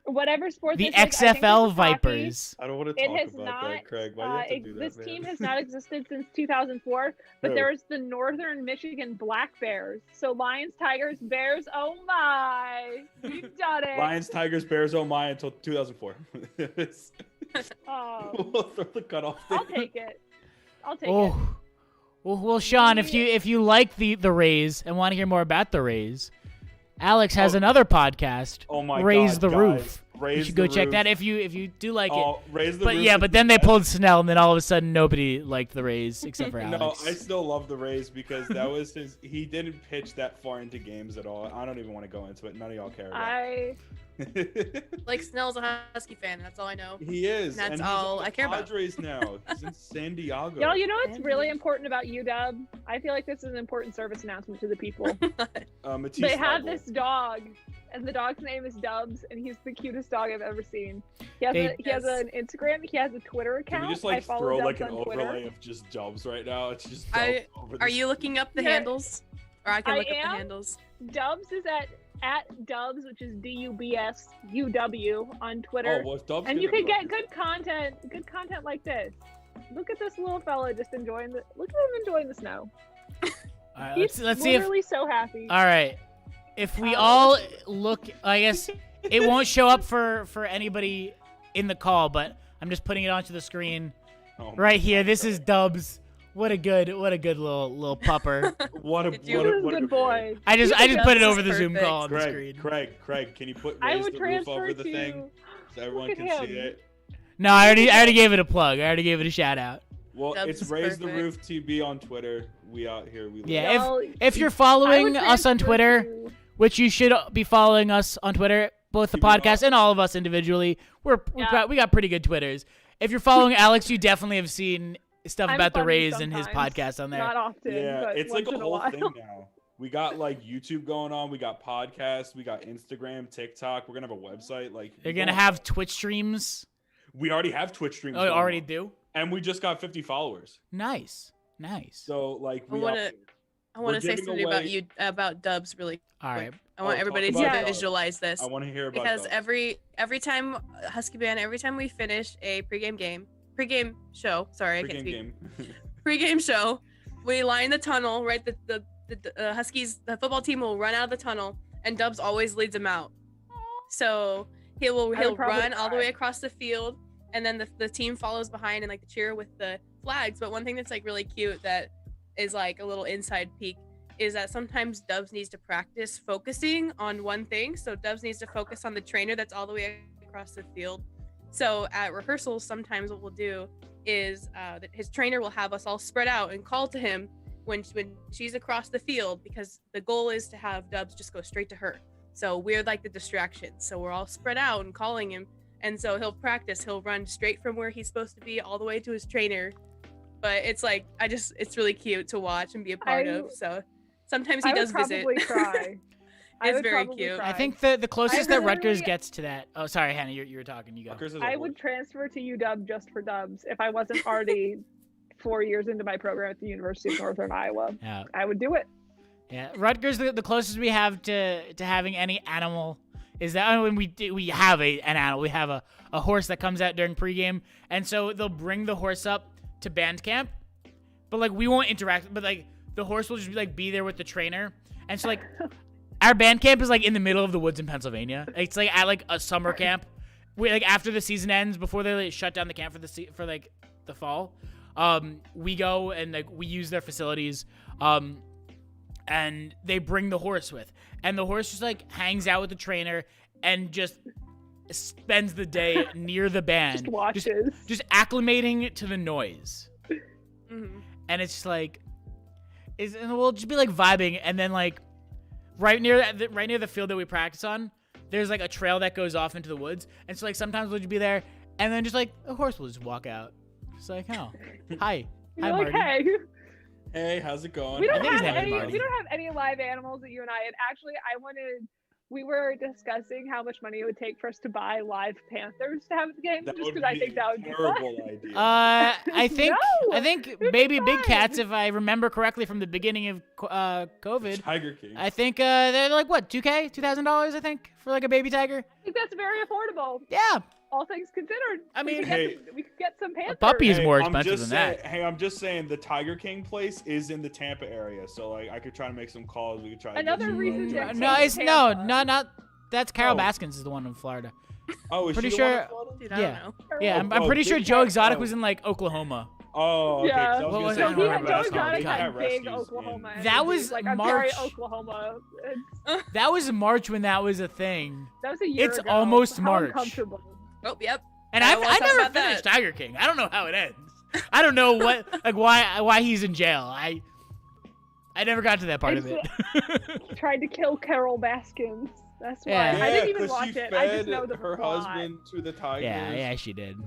whatever sport The this is, I think this XFL is hockey. Vipers. I don't want to It talk has about not. that, Craig. Why do you have to do that, This man? team has not existed since 2004, but Who? there's the Northern Michigan Black Bears. So Lions, Tigers, Bears. Oh my, we've done it. Lions, Tigers, Bears, oh my, until 2004. Oh, We'll throw the cutoff there. I'll take it. I'll take it. Oh. Well, Sean, if you like the Rays and want to hear more about the Rays, Alex has another podcast. Oh my Raise God, the guys. Roof. Raise You should go the check Roof. that if you do like it. Raise the But Roof yeah, is but the then they best. pulled Snell, and then all of a sudden nobody liked the Rays except for No, Alex. I still love the Rays because that was his. He didn't pitch that far into games at all. I don't even want to go into it. None of y'all care about. Like Snell's a Husky fan. That's all I know. He is. That's and all he's on I care the about. Padres now. He's in San Diego. You know what's really important about UW? I feel like this is an important service announcement to the people. Matisse They have Thybulle. this dog, and the dog's name is Dubs, and he's the cutest dog I've ever seen. He has They- he has an Instagram. He has a Twitter Can account. we just I like follow throw Dubs like an on Twitter. overlay of just Dubs right now? It's just I- Dubs over Are this- you looking up the Yeah. handles? Or I can I look up am. the handles. Dubs is at Dubs, which is DUBSUW on Twitter. Oh, well, if Dubs And did you it can right. get good content like this. Look at this little fella just enjoying look at him enjoying the snow. All right, He's let's see if. literally so happy. All right, if we all look, I guess it won't show up for anybody in the call, but I'm just putting it onto the screen Oh, right here. This is Dubs. What a good little pupper. What a Did you- what This a, is what a good good boy. I just Dubs put it is over the Zoom perfect. call on the screen. Craig, can you put I raise would the roof transfer over the to. thing so everyone Look can at see him. it? No, I already gave it a plug. I already gave it a shout out. Well, Dubs it's is raise the perfect. roof TB on Twitter. We out here. We live. Yeah, Y'all- if you're I following would us on transfer Twitter, to- which you should be following us on Twitter, both the Keep it podcast up. and all of us individually. Yeah. We got pretty good Twitters. If you're following Alex, you definitely have seen stuff I'm about the funny Rays and his sometimes. podcast on there. Not often, Yeah, but it's once like a in whole while. thing now. We got like YouTube going on. We got podcasts. We got Instagram, TikTok. We're gonna have a website. Like They're gonna have Twitch streams. We already have Twitch streams. Oh, you going already on. do. And we just got 50 followers. Nice. So like I we wanna- are- I want We're to say giving something away- about Dubs really All quick. right. I want Oh, everybody talk to about Dubs. visualize this. I want to hear about Because Dubs. every time Husky Band, every time we finish a pregame show, sorry, I can't Pre-game speak. game. Pregame show, we line the tunnel, right? The Huskies, the football team will run out of the tunnel, and Dubs always leads them out. So he'll would probably run all the cry. way across the field, and then the team follows behind and like the cheer with the flags. But one thing that's like really cute that is like a little inside peek is that sometimes Dubs needs to practice focusing on one thing. So Dubs needs to focus on the trainer that's all the way across the field. So at rehearsals, sometimes what we'll do is that his trainer will have us all spread out and call to him when she's across the field, because the goal is to have Dubs just go straight to her. So we're like the distraction. So we're all spread out and calling him. And so he'll practice. He'll run straight from where he's supposed to be all the way to his trainer. But it's like, it's really cute to watch and be a part of. So sometimes he I does would visit. probably cry. I It's would very probably cute. cry. I think the closest that Rutgers literally- gets to that. Oh, sorry, Hannah, you were talking. You go. Rutgers is a I horse. would transfer to UW just for Dubs if I wasn't already 4 years into my program at the University of Northern Iowa. Yeah. I would do it. Yeah, Rutgers. The closest we have to having any animal is that when we have an animal. We have a horse that comes out during pregame, and so they'll bring the horse up to band camp, but like we won't interact. But like the horse will just be there with the trainer, and so like our band camp is like in the middle of the woods in Pennsylvania. It's like at like a summer camp. We like after the season ends, before they like, shut down the camp for the fall. We go and like we use their facilities. And they bring the horse with, and the horse just like hangs out with the trainer and just spends the day near the band, Just watches. just acclimating to the noise. Mhm. And it's just like, and we'll just be like vibing, and then like right near the field that we practice on, there's like a trail that goes off into the woods, and so like sometimes we'll just be there, and then just like a horse will just walk out, just like, oh, hi, You're hi, like, Marty. hey, Hey, how's it going? we I don't think his have name is any. Marty. We don't have any live animals at UNI. And actually, I wanted we were discussing how much money it would take for us to buy live Panthers to have at the game, That just would because I be think a that would be terrible fun. idea. I think No, I think it'd be Baby Big fun. Cats, if I remember correctly from the beginning of COVID, Tiger King. I think they're like what, $2,000, $2,000, I think, for like a baby tiger. I think that's very affordable, Yeah, all things considered. I mean, we could get some Panthers. puppy is more I'm expensive just than that. saying- Hey, I'm just saying the Tiger King place is in the Tampa area, so like I could try to make some calls. We could try. To Another get some, reason to drinks. take No, it's no, Tampa. not. That's Carol Oh. Baskins is the one in Florida. Oh, is pretty she the one in sure- Florida? Dude, I Yeah. don't know. Yeah, I'm Oh, pretty sure Big Joe Cat- Exotic oh. was in like Oklahoma. Oh, okay. 'cause I was What gonna was say that? So he I had don't Joe remember. Exotic Big had Cat big Rescues Oklahoma. in- and That he was like I'm March. very Oklahoma. That was March when that was a thing. That was a year It's ago. almost How March. uncomfortable. Oh, yep. And I I don't wanna talk never about finished that. Tiger King. I don't know how it ends. I don't know what like why he's in jail. I never got to that part of it. Tried to kill Carol Baskins. That's why. Yeah. I didn't even 'cause watch she it. I just fed know the her plot. husband to the tigers. Yeah, she did.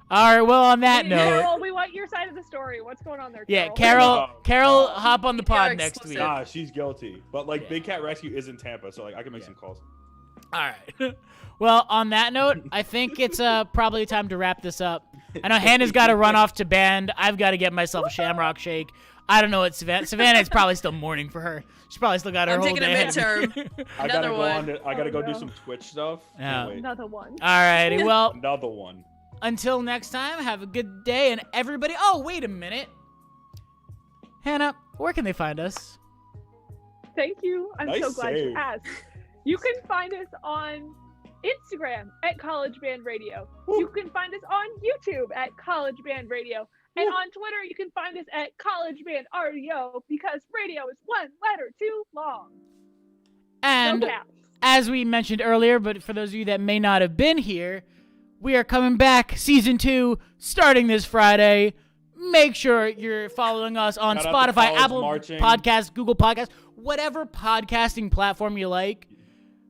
All right, well, on that note, Carol, we want your side of the story. What's going on there, yeah, Carol? Carol, No. hop on the Keep our pod next week. exclusive. All Nah, she's guilty. But like Yeah. Big Cat Rescue is in Tampa, so like I can make Yeah. some calls. right. Well, on that note, I think it's probably time to wrap this up. I know Hannah's got to run off to band. I've got to get myself a Shamrock Shake. I don't know what Savannah is probably still mourning for her. She's probably still got her I'm whole taking a day ahead of her. midterm. I gotta Another go one. on to, I gotta go no. do some Twitch stuff. Yeah. Wait, Another one. All righty, well, another one. until next time, have a good day, and everybody. Oh, wait a minute, Hannah, where can they find us? Thank you. I'm so Nice glad you save. asked. You can find us on Instagram at College Band Radio. You can find us on YouTube at College Band Radio. And on Twitter, you can find us at College Band RDO because radio is one letter too long. And No caps. as we mentioned earlier, but for those of you that may not have been here, we are coming back, season 2, starting this Friday. Make sure you're following us on Shout out to Spotify, College Apple Marching. Podcasts, Google Podcasts, whatever podcasting platform you like.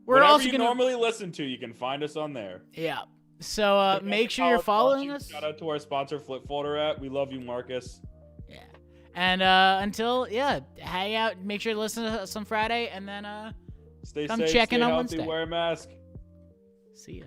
We're Whatever also you gonna normally listen to, you can find us on there. yeah. So make sure you're College following Marching. us. Shout out to our sponsor, Flip Folder app. We love you, Marcus. Yeah. And until hang out. Make sure to listen to us on Friday, and then Stay Come safe, check in stay on healthy, Wednesday. wear a mask. see ya.